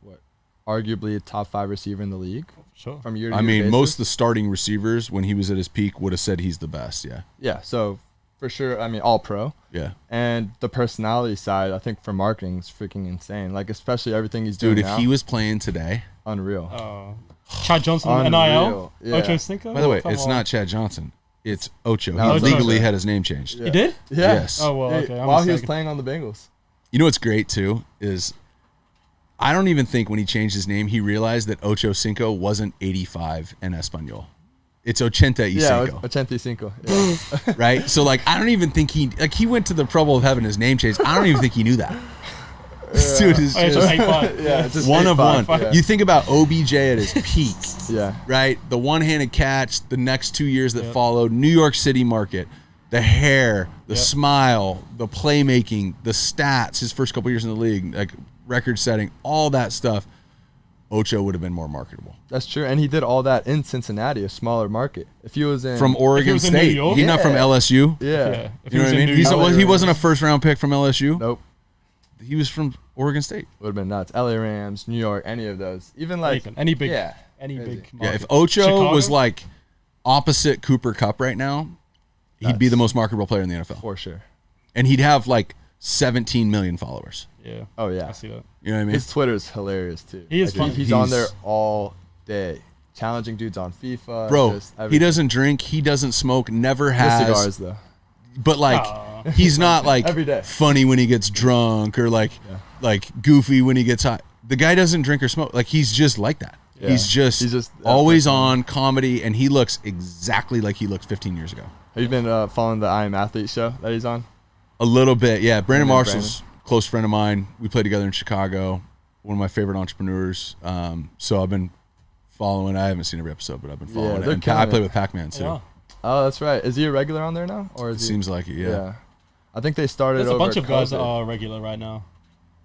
arguably a top 5 receiver in the league. Sure. From year to year basis. Most of the starting receivers when he was at his peak would have said he's the best, yeah. Yeah, so for sure, all pro. Yeah. And the personality side, I think for marketing is freaking insane. Like, especially everything he's doing now. Dude, if he was playing today. Unreal. Chad Johnson, NIL? Yeah. Ochocinco? By the way, it's not Chad Johnson. It's Ocho. He legally had his name changed. Yeah. He did? Yeah. Yes. Oh, well, okay. While he was playing on the Bengals. You know what's great, too, is I don't even think when he changed his name, he realized that Ochocinco wasn't 85 in Espanol. It's Ochenta y Cinco. Yeah, Ochenta y Cinco. Yeah. Right? So, like, I don't even think he went to the trouble of having his name changed. I don't even think he knew that. This dude is Oh, yeah, just 8'5". Yeah, it's just one of 8'5", one. yeah. You think about OBJ at his peak, Yeah. right? The one-handed catch, the next 2 years that followed, New York City market, the hair, the smile, the playmaking, the stats, his first couple years in the league, like record setting, all that stuff. Ocho would have been more marketable. That's true, and he did all that in Cincinnati, a smaller market. If he was in From Oregon was in New State, York? he's not from LSU. yeah. If You know was what I in mean? New York- He wasn't a first-round pick from LSU. Nope, He was from Oregon State. would have been nuts. LA Rams, New York, any of those, even like any big, yeah, any crazy. big. Yeah, if market. Ocho Chicago? was like opposite Cooper Kupp right now, he'd be the most marketable player in the NFL. for sure. And he'd have like 17 million followers. Yeah. Oh yeah, I see that. You know what I mean? his Twitter's hilarious too. He is Like, funny. He's on He's- there all day, challenging dudes on FIFA. Bro, just he everything. doesn't drink. He doesn't smoke. Never No has. cigars though. But like, Aw. he's not like Every day. funny when he gets drunk or like goofy when he gets high. The guy doesn't drink or smoke. Like he's just like that. Yeah. He's just that always person. on comedy, and he looks exactly like he looked 15 years ago. Have you been following the I Am Athlete show that he's on? A little bit, yeah. Brandon know Marshall's a close friend of mine. We played together in Chicago. One of my favorite entrepreneurs. So I've been following. I haven't seen every episode, but I've been following they're it. And killing I it. play with Pac-Man too. Yeah. Oh, that's right. Is he a regular on there now, or It is he? seems like it. Yeah. I think they started. There's a over bunch of guys that COVID. are regular right now.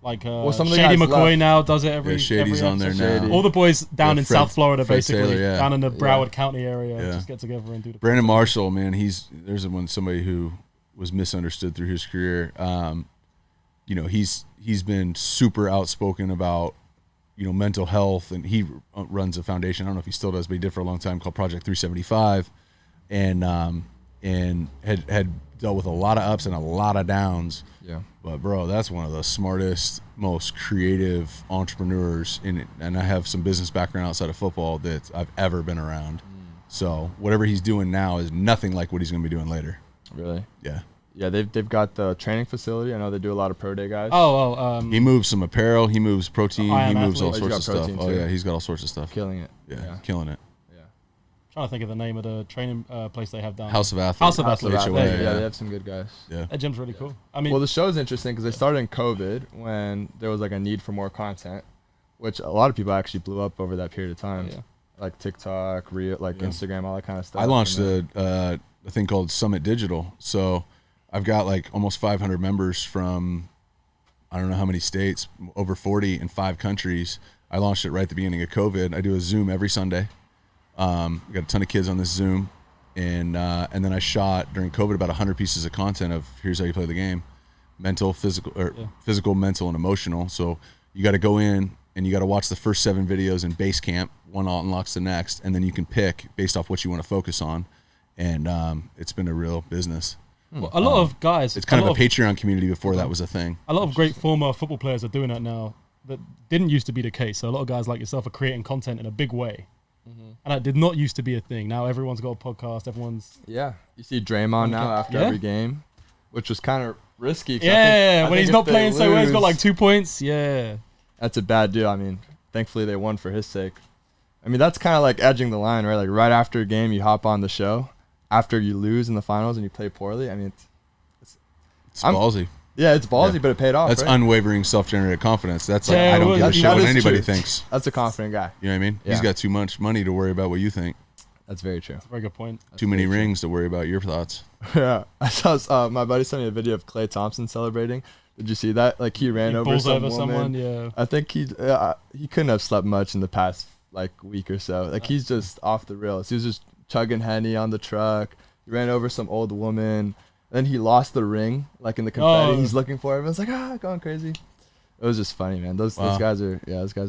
Like some of the Shady guys McCoy left. now does it every. Yeah, Shady's every on there episode. now. All the boys down Yeah, in Fred- South Florida, Fred basically, Taylor, yeah. down in the Broward County area, Yeah. just get together and do the. Brandon Marshall, man, there's one somebody who was misunderstood through his career. You know, he's been super outspoken about, you know, mental health, and he runs a foundation. I don't know if he still does, but he did for a long time, called Project 375, and had dealt with a lot of ups and a lot of downs. Yeah. But bro, that's one of the smartest, most creative entrepreneurs in it. And I have some business background outside of football that I've ever been around. So whatever he's doing now is nothing like what he's going to be doing later. Really? Yeah. Yeah, they've got the training facility. I know they do a lot of pro day guys. He moves some apparel. He moves protein. I He Am moves all Athlete. sorts He's of got stuff. protein, Oh too. yeah, he's got all sorts of stuff. killing it. Yeah, killing it. trying to think of the name of the training place they have down. House of Athletes. House of House of Athletes. Athletes. There you Yeah, go. they have some good guys. Yeah. That gym's really cool. I mean, Well, the show's interesting because they started in COVID when there was like a need for more content, which a lot of people actually blew up over that period of time. Yeah. Like TikTok, Instagram, all that kind of stuff. I launched And then- a thing called Summit Digital. So I've got like almost 500 members from I don't know how many states, over 40 in 5 countries. I launched it right at the beginning of COVID. I do a Zoom every Sunday. We got a ton of kids on this Zoom, and then I shot during COVID about 100 pieces of content of here's how you play the game, mental, physical, mental, and emotional. So you got to go in and you got to watch the first 7 videos in base camp. One unlocks the next, and then you can pick based off what you want to focus on. And it's been a real business. well, a lot of guys. It's kind of a lot Patreon community before that was a thing. A lot of great former football players are doing that now. That didn't used to be the case. So a lot of guys like yourself are creating content in a big way. And that did not used to be a thing. Now everyone's got a podcast. Everyone's Yeah, you see Draymond now after Yeah. every game, which was kind of risky. 'cause I when think he's if not they playing so well, he's got lose, like 2 points. Yeah, That's a bad deal. I mean, thankfully they won for his sake. I mean, that's kind of like edging the line, right? Like right after a game, you hop on the show after you lose in the finals and you play poorly. I mean, It's I'm- ballsy. yeah, it's ballsy, Yeah. but it paid off. That's right? unwavering self-generated confidence. That's like, Yeah, I don't well, give a that- shit that what is anybody true. thinks. That's a confident guy. You know what I mean? He's Yeah. got too much money to worry about what you think. That's very true. very good point. Too many rings to worry about your thoughts. Yeah, I saw my buddy sent me a video of Klay Thompson celebrating. Did you see that? Like he ran He over bulls some over woman. someone. Yeah, I think he couldn't have slept much in the past like week or so. Like he's just off the rails. He was just chugging Henny on the truck. He ran over some old woman. Then he lost the ring, like in the confetti. Oh. He's looking for it. Everyone's like, going crazy. It was just funny, man. Those guys are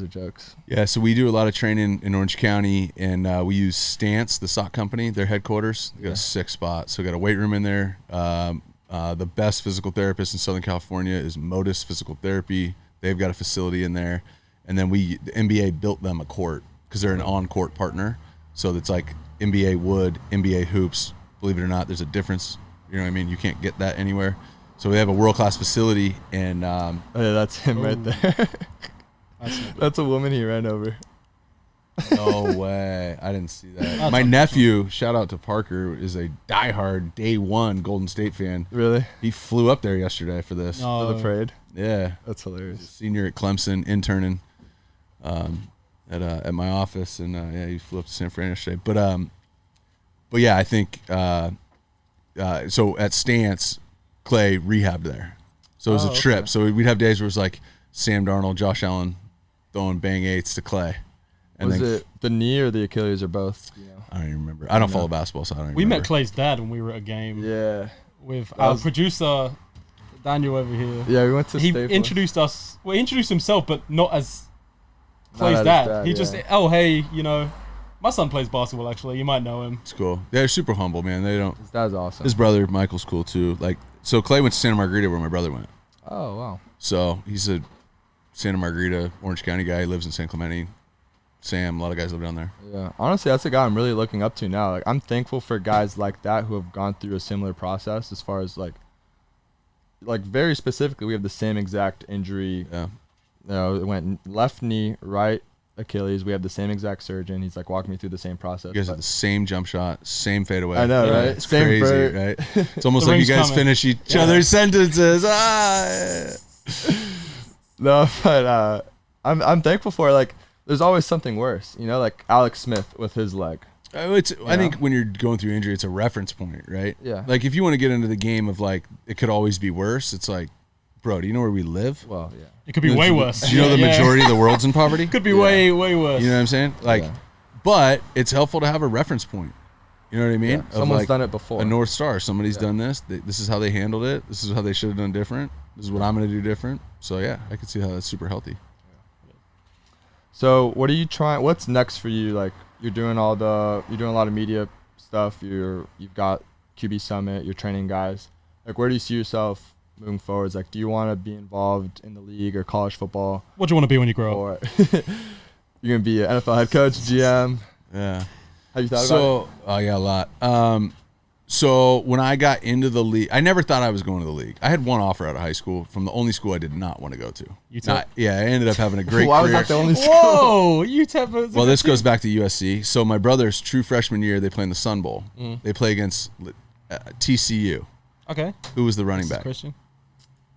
jokes. Yeah, so we do a lot of training in Orange County, and we use Stance, the sock company, their headquarters. They got a 6 spot. So we got a weight room in there. The best physical therapist in Southern California is Modus Physical Therapy. They've got a facility in there. And then the NBA built them a court because they're an on-court partner. So it's like NBA wood, NBA hoops. Believe it or not, there's a difference. You know what I mean? You can't get that anywhere. So we have a world-class facility, and Oh, yeah, that's him right there. That's a woman he ran over. No way. I didn't see that. My nephew, shout out to Parker, is a diehard day one Golden State fan. Really? He flew up there yesterday for this. For the parade? Yeah. That's hilarious. Senior at Clemson, interning at my office, and yeah, he flew up to San Fran yesterday. But yeah, I think so at Stance, Clay rehabbed there. So it was a trip. Okay. So we'd have days where it was like Sam Darnold, Josh Allen throwing bang eights to Clay. And was it the knee or the Achilles or both? You know? I don't even remember. I don't follow basketball, so I don't even remember. We met Clay's dad when we were at a game. Yeah. With our producer, Daniel over here. Yeah, we went to Staples. He introduced us. Well, he introduced himself, but not as Clay's dad. He just, hey, my son plays basketball, actually. You might know him. It's cool. They're super humble, man. They don't. His dad's awesome. His brother, Michael's cool, too. So Clay went to Santa Margarita where my brother went. Oh, wow. So he's a Santa Margarita, Orange County guy. He lives in San Clemente. Sam, a lot of guys live down there. Yeah, honestly, that's a guy I'm really looking up to now. Like, I'm thankful for guys like that who have gone through a similar process as far as like very specifically, we have the same exact injury. Yeah. It went left knee, right Achilles. We have the same exact surgeon. He's like walking me through the same process. You guys have the same jump shot, same fadeaway. I know, right? It's same crazy, vert. Right? It's almost like you guys finish each other's sentences. No, but I'm thankful for like. There's always something worse, like Alex Smith with his leg. I think when you're going through injury, it's a reference point, right? Yeah. Like if you want to get into the game of like it could always be worse, it's like, bro, do you know where we live? Well, yeah. It could be way worse. Do you know the majority of the world's in poverty? Could be way worse. You know what I'm saying? But it's helpful to have a reference point. You know what I mean? Yeah. Someone's done it before. A North Star. Somebody's done this. This is how they handled it. This is how they should have done different. This is what I'm going to do different. So yeah, I can see how that's super healthy. So what are you trying? What's next for you? Like you're doing a lot of media stuff. You've got QB Summit. You're training guys. Like where do you see yourself moving forwards? Like do you want to be involved in the league or college football? What do you want to be when you grow up? Or you're gonna be an NFL head coach, GM? Yeah. Have you thought about it? Oh yeah, a lot. So when I got into the league, I never thought I was going to the league. I had one offer out of high school from the only school I did not want to go to. UTEP? Yeah, I ended up having a great Why career. was that the only school? Whoa, UTEP. Well, this goes back to USC. So my brother's true freshman year, they play in the Sun Bowl. They play against TCU. Okay. Who was the running back? Christian.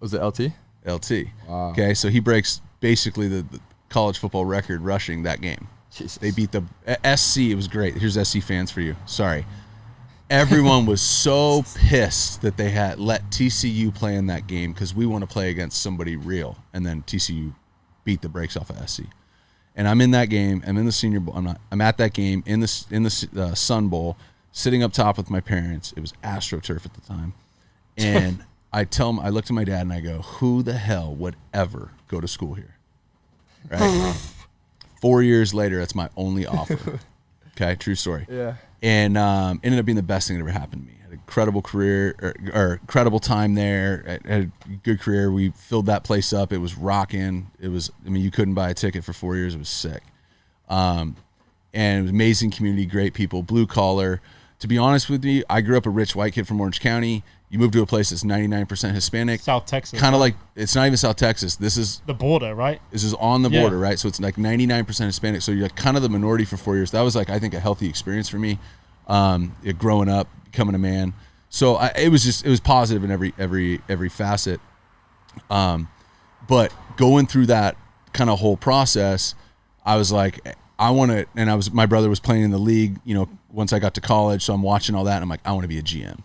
Was it LT? LT. Wow. Okay, so he breaks basically the college football record rushing that game. Jesus. They beat the SC. It was great. Here's SC fans for you. Sorry. Everyone was so pissed that they had let TCU play in that game because we want to play against somebody real. And then TCU beat the brakes off of SC. And I'm in that game. I'm in the Senior Bowl. I'm at that game in the Sun Bowl, sitting up top with my parents. It was AstroTurf at the time. And I looked at my dad and I go, who the hell would ever go to school here? Right? 4 years later, that's my only offer. Okay, true story. Yeah. And ended up being the best thing that ever happened to me. Had a incredible career, or incredible time there. I had a good career. We filled that place up. It was rocking. You couldn't buy a ticket for 4 years. It was sick. And it was amazing community, great people, blue collar. To be honest with you, I grew up a rich white kid from Orange County. You move to a place that's 99% Hispanic. South Texas. Kind of like, it's not even South Texas. This is the border, right? This is on the border, right? So it's like 99% Hispanic. So you're like kind of the minority for 4 years. That was like, I think, a healthy experience for me, growing up, becoming a man. So it was positive in every facet. But going through that kind of whole process, I was like, my brother was playing in the league, once I got to college. So I'm watching all that and I'm like, I want to be a GM.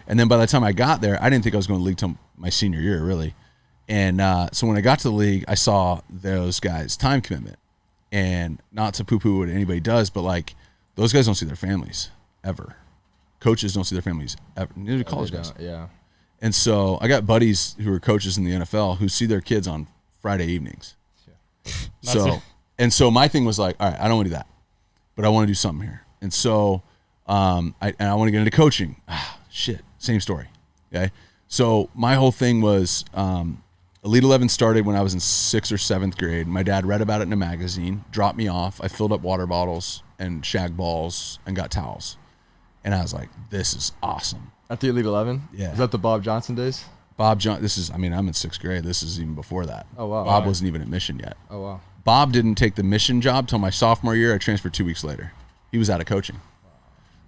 And then by the time I got there, I didn't think I was going to the league till my senior year, really. And so when I got to the league, I saw those guys' time commitment. And not to poo-poo what anybody does, but like those guys don't see their families ever. Coaches don't see their families ever. Neither do college guys. Yeah. And so I got buddies who are coaches in the NFL who see their kids on Friday evenings. Yeah. So my thing was like, all right, I don't want to do that, but I want to do something here. And so I want to get into coaching. Shit. Same story. Okay. So my whole thing was Elite 11 started when I was in 6th or 7th grade. My dad read about it in a magazine, dropped me off. I filled up water bottles and shag balls and got towels. And I was like, this is awesome. At the Elite 11? Yeah. Is that the Bob Johnson days? I'm in 6th grade. This is even before that. Oh, wow. Bob wasn't even at Mission yet. Oh, wow. Bob didn't take the mission job till my sophomore year. I transferred 2 weeks later. He was out of coaching.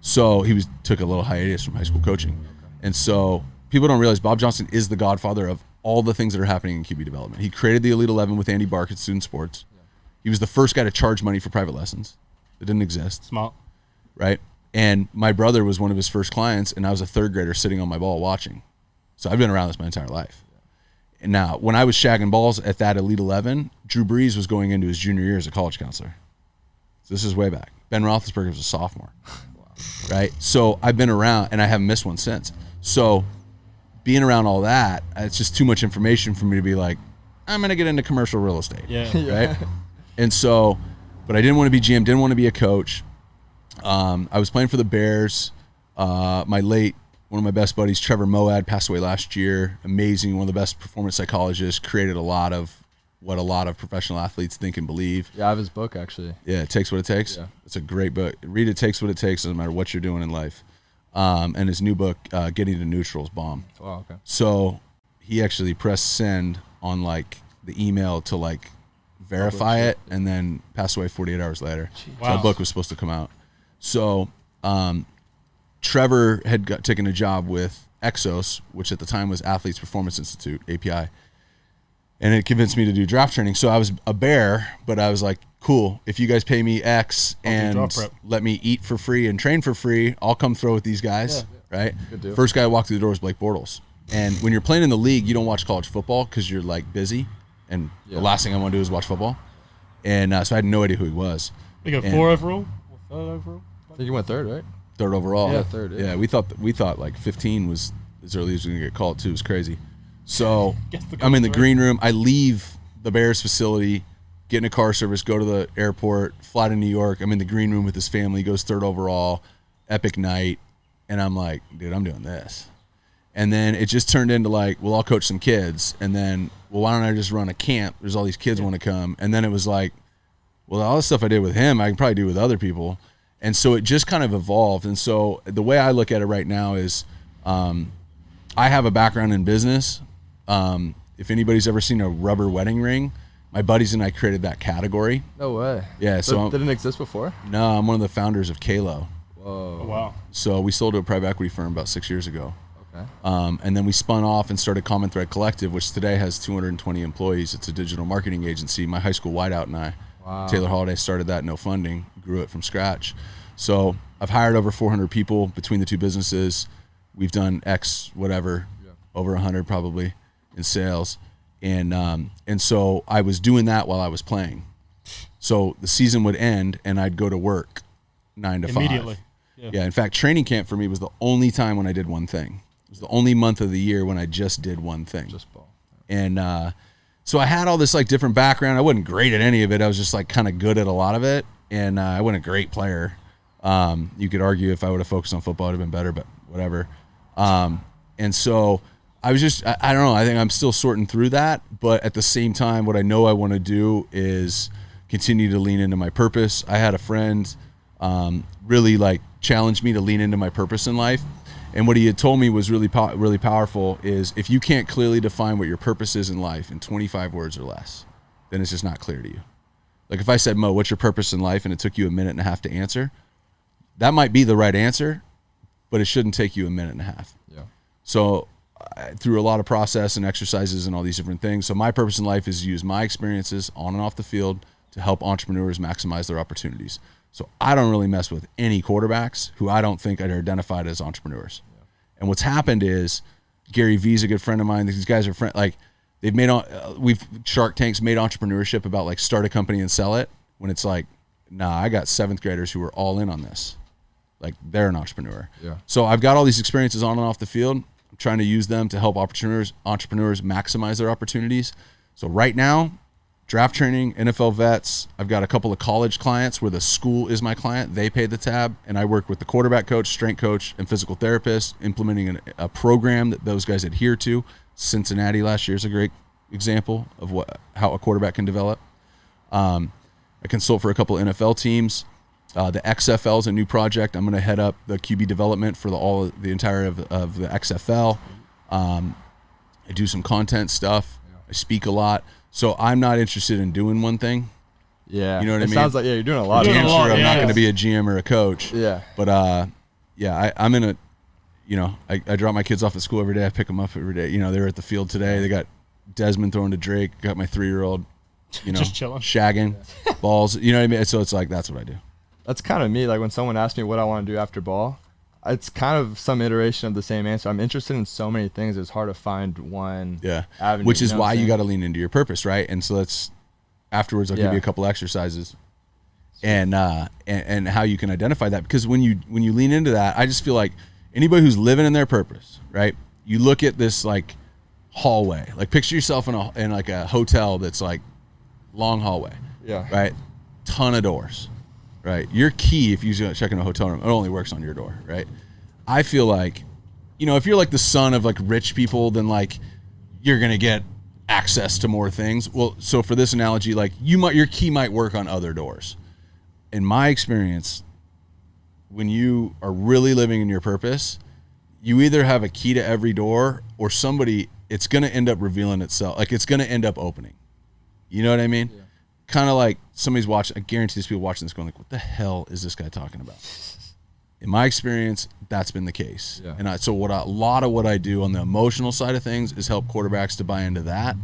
So he took a little hiatus from high school coaching. And so people don't realize Bob Johnson is the godfather of all the things that are happening in QB development. He created the Elite 11 with Andy Bark at Student Sports. He was the first guy to charge money for private lessons. It didn't exist. Smart. Right? And my brother was one of his first clients, and I was a third grader sitting on my ball watching. So I've been around this my entire life. And now, when I was shagging balls at that Elite 11, Drew Brees was going into his junior year as a college counselor. So this is way back. Ben Roethlisberger was a sophomore. Right? So I've been around, and I haven't missed one since. So being around all that, it's just too much information for me to be like, I'm going to get into commercial real estate. Yeah. Right? And so, but I didn't want to be GM, didn't want to be a coach. I was playing for the Bears. One of my best buddies, Trevor Moad, passed away last year. Amazing, one of the best performance psychologists, created a lot of what a lot of professional athletes think and believe. Yeah, I have his book, actually. Yeah, It Takes What It Takes. Yeah. It's a great book. Read It Takes What It Takes, doesn't matter what you're doing in life. And his new book, Getting to Neutral, is bomb. Oh, okay. So he actually pressed send on like the email to like verify it, and then passed away 48 hours later. Wow. So that book was supposed to come out. So Trevor had taken a job with Exos, which at the time was Athletes Performance Institute, API. And it convinced me to do draft training. So I was a bear, but I was like, cool, if you guys pay me X and let me eat for free and train for free, I'll come throw with these guys, right? Good deal. First guy I walked through the door was Blake Bortles. And when you're playing in the league, you don't watch college football because you're like busy. And the last thing I want to do is watch football. And so I had no idea who he was. We got 4 overall? Or 3rd overall? I think you went third, right? Third overall. Yeah, third. Yeah, we thought like 15 was as early as we were going to get called too. It was crazy. So I'm in the green room. I leave the Bears facility, get in a car service, go to the airport, fly to New York. I'm in the green room with his family. He goes third overall, epic night. And I'm like, dude, I'm doing this. And then it just turned into like, well, I'll coach some kids. And then, well, why don't I just run a camp? There's all these kids want to come. And then it was like, well, all the stuff I did with him, I can probably do with other people. And so it just kind of evolved. And so the way I look at it right now is I have a background in business. If anybody's ever seen a rubber wedding ring, my buddies and I created that category. No way. Yeah. So that didn't exist before? No, I'm one of the founders of Kalo. Whoa. Oh, wow. So we sold to a private equity firm about 6 years ago. Okay. And then we spun off and started Common Thread Collective, which today has 220 employees. It's a digital marketing agency. My high school wideout and I, Taylor Holiday, started that, no funding, grew it from scratch. So I've hired over 400 people between the two businesses. We've done X whatever, over 100 probably in sales. And so I was doing that while I was playing. So the season would end and I'd go to work 9 to 5. Immediately. Yeah. In fact, training camp for me was the only time when I did one thing. It was the only month of the year when I just did one thing. Just ball. And so I had all this like different background. I wasn't great at any of it. I was just like kind of good at a lot of it. And I wasn't a great player. You could argue if I would have focused on football, it would have been better, but whatever. And so I was just, I don't know, I think I'm still sorting through that. But at the same time, what I know I want to do is continue to lean into my purpose. I had a friend really like challenge me to lean into my purpose in life. And what he had told me was really powerful is if you can't clearly define what your purpose is in life in 25 words or less, then it's just not clear to you. Like if I said, Mo, what's your purpose in life? And it took you a minute and a half to answer, that might be the right answer, but it shouldn't take you a minute and a half. Yeah. So through a lot of process and exercises and all these different things. So my purpose in life is to use my experiences on and off the field to help entrepreneurs maximize their opportunities. So I don't really mess with any quarterbacks who I don't think are identified as entrepreneurs. Yeah. And what's happened is Gary Vee's a good friend of mine. These guys are like they've made we've Shark Tank's made entrepreneurship about like start a company and sell it when it's like, nah, I got 7th graders who are all in on this. Like they're an entrepreneur. Yeah. So I've got all these experiences on and off the field. I'm trying to use them to help entrepreneurs maximize their opportunities. So right now, draft training, NFL vets. I've got a couple of college clients where the school is my client. They pay the tab, and I work with the quarterback coach, strength coach, and physical therapist, implementing a program that those guys adhere to. Cincinnati last year is a great example of how a quarterback can develop. I consult for a couple of NFL teams. The XFL is a new project. I'm going to head up the QB development for the entire of the XFL. I do some content stuff. I speak a lot. So I'm not interested in doing one thing. Yeah. You know what I mean? Sounds like, you're doing a lot You're of doing Damn a lot, sure I'm not yeah. going to be a GM or a coach. Yeah. But I'm in a, I drop my kids off at school every day. I pick them up every day. They were at the field today. They got Desmond throwing to Drake. Got my 3-year-old, Just chilling. shagging balls. You know what I mean? So it's like, that's what I do. That's kind of me. Like when someone asks me what I want to do after ball, it's kind of some iteration of the same answer. I'm interested in so many things. It's hard to find one avenue. Which is you know what why I'm you saying? got to lean into your purpose, right? And so afterwards I'll give you a couple exercises and how you can identify that. Because when you lean into that, I just feel like anybody who's living in their purpose, right? You look at this like hallway, like picture yourself in like a hotel that's like long hallway, right? Ton of doors, right? Your key, if you check in a hotel room, it only works on your door, right? I feel like, if you're like the son of like rich people, then like you're gonna get access to more things. Well, so for this analogy, like your key might work on other doors. In my experience, when you are really living in your purpose, you either have a key to every door or it's going to end up revealing itself. Like it's going to end up opening. You know what I mean? Yeah. Kind of like somebody's watching. I guarantee there's people watching this going like, what the hell is this guy talking about? In my experience, that's been the case. Yeah. And a lot of what I do on the emotional side of things is help quarterbacks to buy into that.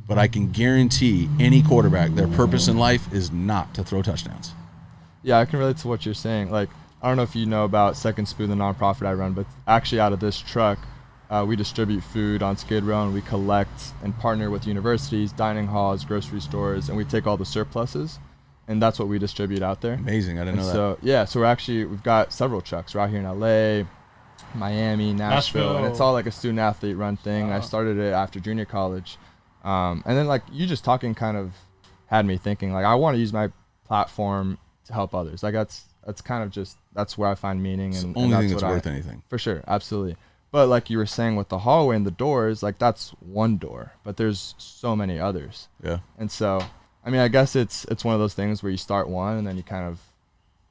But I can guarantee any quarterback, their purpose in life is not to throw touchdowns. Yeah, I can relate to what you're saying. Like, I don't know if you know about Second Spoon, the nonprofit I run, but actually out of this truck, we distribute food on Skid Row, and we collect and partner with universities, dining halls, grocery stores, and we take all the surpluses, and that's what we distribute out there. Amazing, I didn't know that. So we've got several trucks. We're out here in LA, Miami, Nashville, and it's all like a student athlete run thing. I started it after junior college. And then like you just talking kind of had me thinking like I want to use my platform to help others. Like that's kind of just, that's where I find meaning. It's and the only and thing that's worth anything. For sure. Absolutely. But like you were saying with the hallway and the doors, like that's one door, but there's so many others. Yeah. And so, I mean, I guess it's one of those things where you start one and then you kind of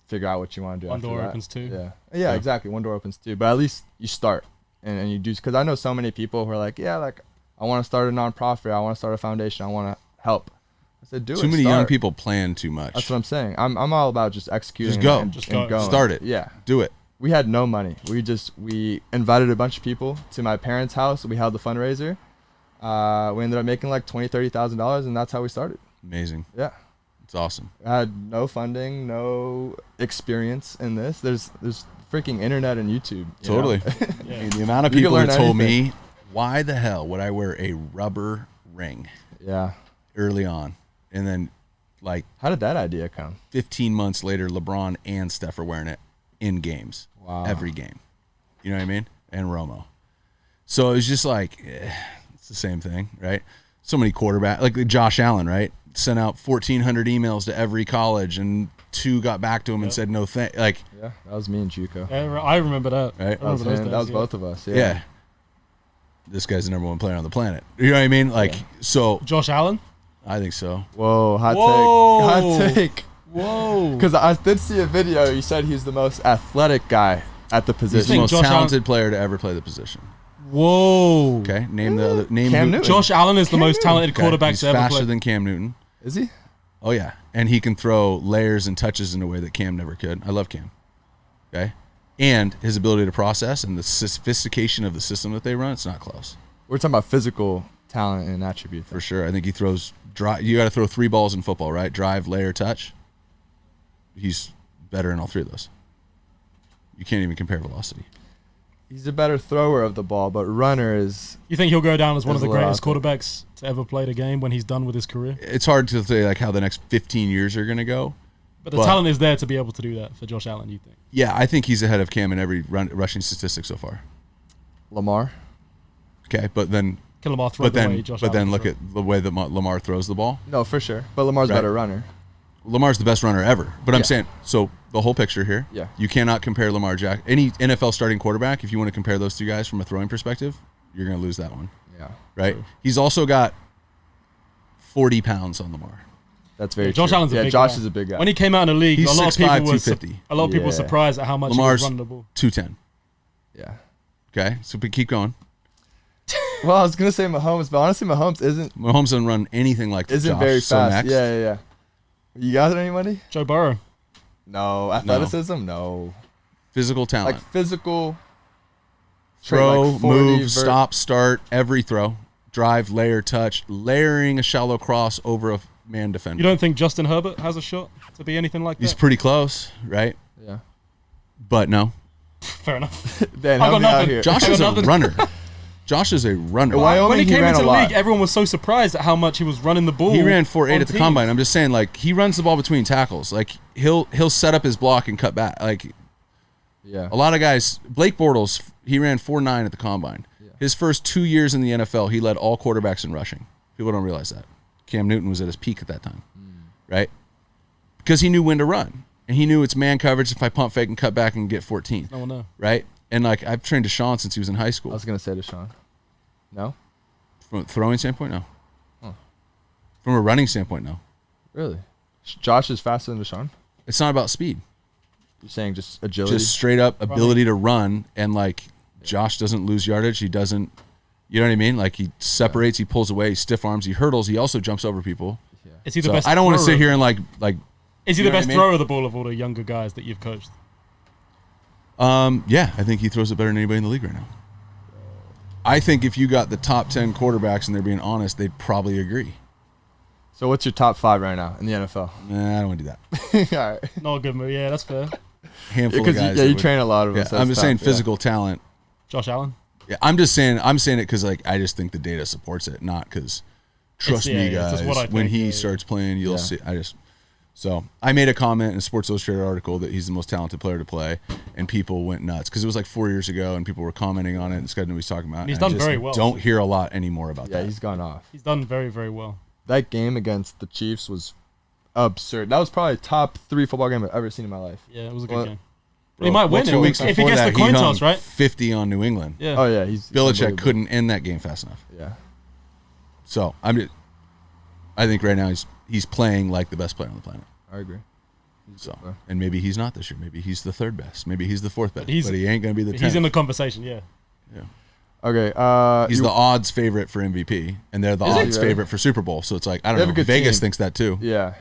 figure out what you want to do. One after door that. opens two. Yeah, exactly. One door opens two, but at least you start and you do, because I know so many people who are like, yeah, like I want to start a nonprofit, I want to start a foundation, I want to help. I said, do it. Too many start. young people plan too much. That's what I'm saying. I'm all about just executing. Just go. Just go. Going. Start it. Yeah. Do it. We had no money. We invited a bunch of people to my parents' house. We held the fundraiser. We ended up making like $20,000-$30,000, and that's how we started. Amazing. Yeah. It's awesome. I had no funding, no experience in this. There's freaking internet and YouTube. Totally. Yeah. I mean, the amount of You can people that learn told anything. me, why the hell would I wear a rubber ring Yeah. early on? And then like How did that idea come? 15 months later, LeBron and Steph are wearing it in games. Wow. Every game. You know what I mean? And Romo. So it was just like, it's the same thing, right? So many quarterbacks, like Josh Allen, right? Sent out 1,400 emails to every college, and 2 got back to him and said no thank. Like, Yeah, that was me and Juco. I remember that. Right. I remember those days, That was yeah. both of us. yeah. This guy's the number 1 player on the planet. You know what I mean? Like, so Josh Allen? I think so. Whoa, hot Whoa. take. Hot take. Whoa. Because I did see a video. You said he's the most athletic guy at the He's position. the most Josh talented player to ever play the position. Whoa. Okay, name the other name. Cam who- Newton. Josh Allen is the most talented Okay, quarterback he's to ever faster play. than Cam Newton. Is he? Oh yeah, and he can throw layers and touches in a way that Cam never could. I love Cam. Okay, and his ability to process and the sophistication of the system that they run, it's not close. We're talking about physical talent and attribute. For sure. I think he throws drive. You got to throw 3 balls in football, right? Drive, layer, touch. He's better in all 3 of those. You can't even compare velocity. He's a better thrower of the ball, but runner is. You think he'll go down as one of the There's a lot greatest out there. quarterbacks to ever play the game when he's done with his career? It's hard to say like how the next 15 years are going to go. But the talent is there to be able to do that for Josh Allen, you think? Yeah, I think he's ahead of Cam in every rushing statistic so far. Lamar. Okay, but then Can Lamar throw the way Josh Allen look throw? at the way that Lamar throws the ball. No, for sure. But Lamar's a Right. better runner. Lamar's the best runner ever. But I'm Yeah. saying, so the whole picture here, Yeah. you cannot compare Lamar Jack. Any NFL starting quarterback, if you want to compare those 2 guys from a throwing perspective, you're going to lose that one, Yeah. right? He's also got 40 pounds on Lamar. That's very Josh true. Allen's a big Josh guy. is a big guy. When he came out in the league, He's a lot of 6'5", people were 250. people were Yeah. surprised at how much Lamar's he was runnable. 210. Yeah. Okay, so we keep going. Well, I was gonna say Mahomes, but honestly, Mahomes Mahomes doesn't run anything like isn't Josh, very so fast. next. Yeah. You got any money? Joe Burrow. No. Athleticism? No. Physical talent. Like physical. Throw, like 40 move, stop, start, every throw. Drive, layer, touch, layering a shallow cross over a man defender. You don't think Justin Herbert has a shot to be anything like that? He's pretty close, right? Yeah. But no. Fair enough. Dan, I help got me out nothing. here. Josh is a runner. Josh is a runner. Wyoming, when he came ran into a the lot. league, everyone was so surprised at how much he was running the ball. He ran 4.8 at the on combine. teams. I'm just saying, like, he runs the ball between tackles. Like, he'll set up his block and cut back. Like, Yeah. a lot of guys. Blake Bortles, he ran 4.9 at the combine. Yeah. His first 2 years in the NFL, he led all quarterbacks in rushing. People don't realize that. Cam Newton was at his peak at that time, right? Because he knew when to run. And he knew it's man coverage. If I pump fake and cut back and get 14. No one knows. Right? And, like, I've trained Deshaun since he was in high school. I was going to say Deshaun. No? From a throwing standpoint, no. Huh. From a running standpoint, no. Really? Josh is faster than Deshaun? It's not about speed. You're saying just agility? Just straight up ability to run. And, like, Josh doesn't lose yardage. He doesn't, you know what I mean? Like, he separates, he pulls away, he stiff arms, he hurdles, he also jumps over people. Is he the So best? I don't want to thrower sit here of- and, like Is he you the know what best I mean? thrower of the ball of all the younger guys that you've coached? yeah, I think he throws it better than anybody in the league right now. I think if you got the top 10 quarterbacks and they're being honest, they'd probably agree. So what's your top 5 right now in the NFL? Nah, I don't want to do that. All right. Not a good move. Yeah, that's fair. Handful of Because guys. you that would- train a lot of them. Yeah, so I'm that's just saying tough, yeah. physical talent. Josh Allen. Yeah, I'm saying it because, like, I just think the data supports it, not because trust It's- me, yeah, it's guys. just what I When think, he yeah, yeah. starts playing, you'll Yeah. see. So I made a comment in a Sports Illustrated article that he's the most talented player to play, and people went nuts because it was like 4 years ago, and people were commenting on it. And this guy knew what he's talking about. And he's and I done just very well. Don't hear a lot anymore about Yeah, that. he's gone off. He's done very, very well. That game against the Chiefs was absurd. That was probably top 3 football game I've ever seen in my life. Yeah, it was a good Well, game. He might win 2 it weeks if he before gets that, the coin he hung toss, right? 50 on New England. Yeah. Oh, yeah. He's Belichick unbelievable. couldn't end that game fast enough. Yeah. So I think right now he's playing like the best player on the planet. I agree. So, and maybe he's not this year. Maybe he's the 3rd best. Maybe he's the 4th best. But he ain't going to be the 10th. He's in the conversation, yeah. Okay. He's the odds favorite for MVP, and they're the Is he odds really? favorite for Super Bowl. So it's like, I They don't have a know. good Vegas team. thinks that too. Yeah.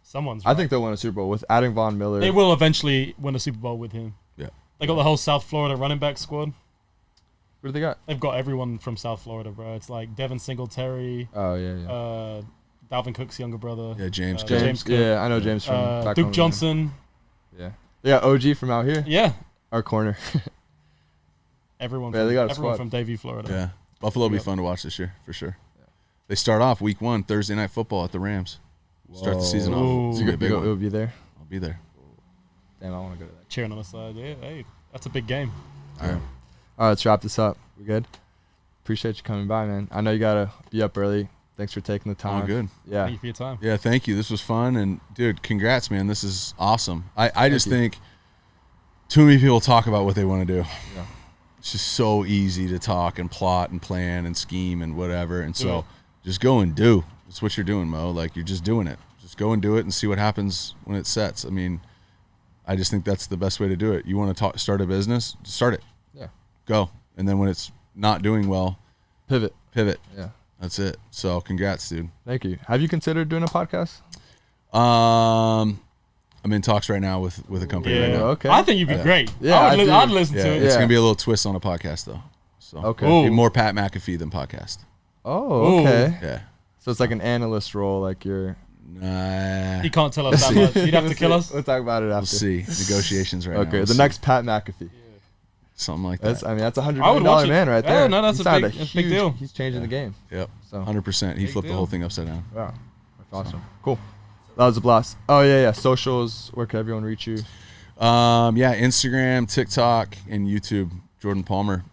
Someone's I right. think they'll win a Super Bowl with adding Von Miller. They will eventually win a Super Bowl with him. Yeah. They got the whole South Florida running back squad. What do they got? They've got everyone from South Florida, bro. It's like Devin Singletary, Oh, yeah. Dalvin Cook's younger brother. Yeah, James. James Cook. Yeah, I know James from back Duke home. Johnson. Yeah. They got OG from out here. Yeah. Our corner. Everyone, Yeah, from, they got a everyone squad. from Davie, Florida. Yeah. Buffalo will be fun to watch this year, for sure. They start off week 1, Thursday Night Football at the Rams. Start the season Ooh. off. It's You gonna be a big will one. be there. I'll be there. Damn, I want to go to that. Cheering on the side. Yeah, hey, that's a big game. All right. All right, let's wrap this up. We good? Appreciate you coming by, man. I know you got to be up early. Thanks for taking the time. All good. Yeah. Thank you for your time. Yeah, thank you. This was fun. And, dude, congrats, man. This is awesome. I just you. think too many people talk about what they want to do. Yeah. It's just so easy to talk and plot and plan and scheme and whatever. And so Yeah. just go and do. That's what you're doing, Mo. Like, you're just doing it. Just go and do it and see what happens when it sets. I mean, I just think that's the best way to do it. You want to start a business? Start it. Yeah. Go. And then when it's not doing well, Pivot. pivot. Yeah. That's it. So congrats, dude. Thank you. Have you considered doing a podcast? I'm in talks right now with a company right Yeah. now. Okay. I think you'd be great. Yeah, I I would do. I'd listen Yeah, to it. it's Yeah. gonna be a little twist on a podcast though. So Okay. Ooh. be more Pat McAfee than podcast. Oh, okay. Yeah. So it's like an analyst role, like you're. Nah. You can't tell us that much. You'd have to kill us. We'll talk about it after. We'll see. Negotiations right now. Okay, We'll the see. next Pat McAfee. Something like That's, that. I mean, that's $100 I would million watch it. man right Yeah, there. no, that's He a signed big huge- deal. He's changing the game. Yep. So 100%. He flipped the deal. whole thing upside down. wow, that's awesome. Cool. That was a blast. Oh yeah. Socials. Where can everyone reach you? Yeah, Instagram, TikTok, and YouTube. Jordan Palmer.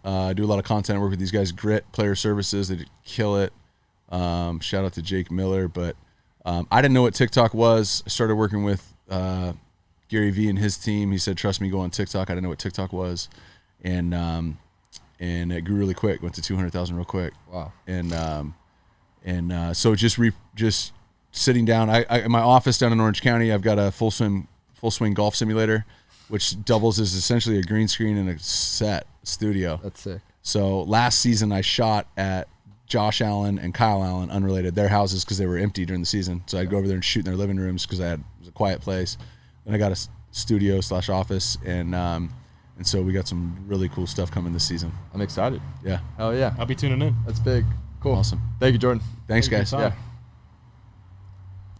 I do a lot of content. I work with these guys. Grit Player Services. They kill it. Shout out to Jake Miller. But I didn't know what TikTok was. I started working with Gary Vee and his team. He said, "Trust me, go on TikTok." I didn't know what TikTok was, and it grew really quick. Went to 200,000 real quick. Wow. So just sitting down. I in my office down in Orange County, I've got a full swing golf simulator, which doubles as essentially a green screen and a set studio. That's sick. So last season I shot at Josh Allen and Kyle Allen, unrelated, their houses because they were empty during the season. So I'd go over there and shoot in their living rooms because it was a quiet place. Then I got a studio/office, and so we got some really cool stuff coming this season. I'm excited. Yeah. Hell yeah. I'll be tuning in. That's big. Cool. Awesome. Thank you, Jordan. Thanks, guys. Yeah.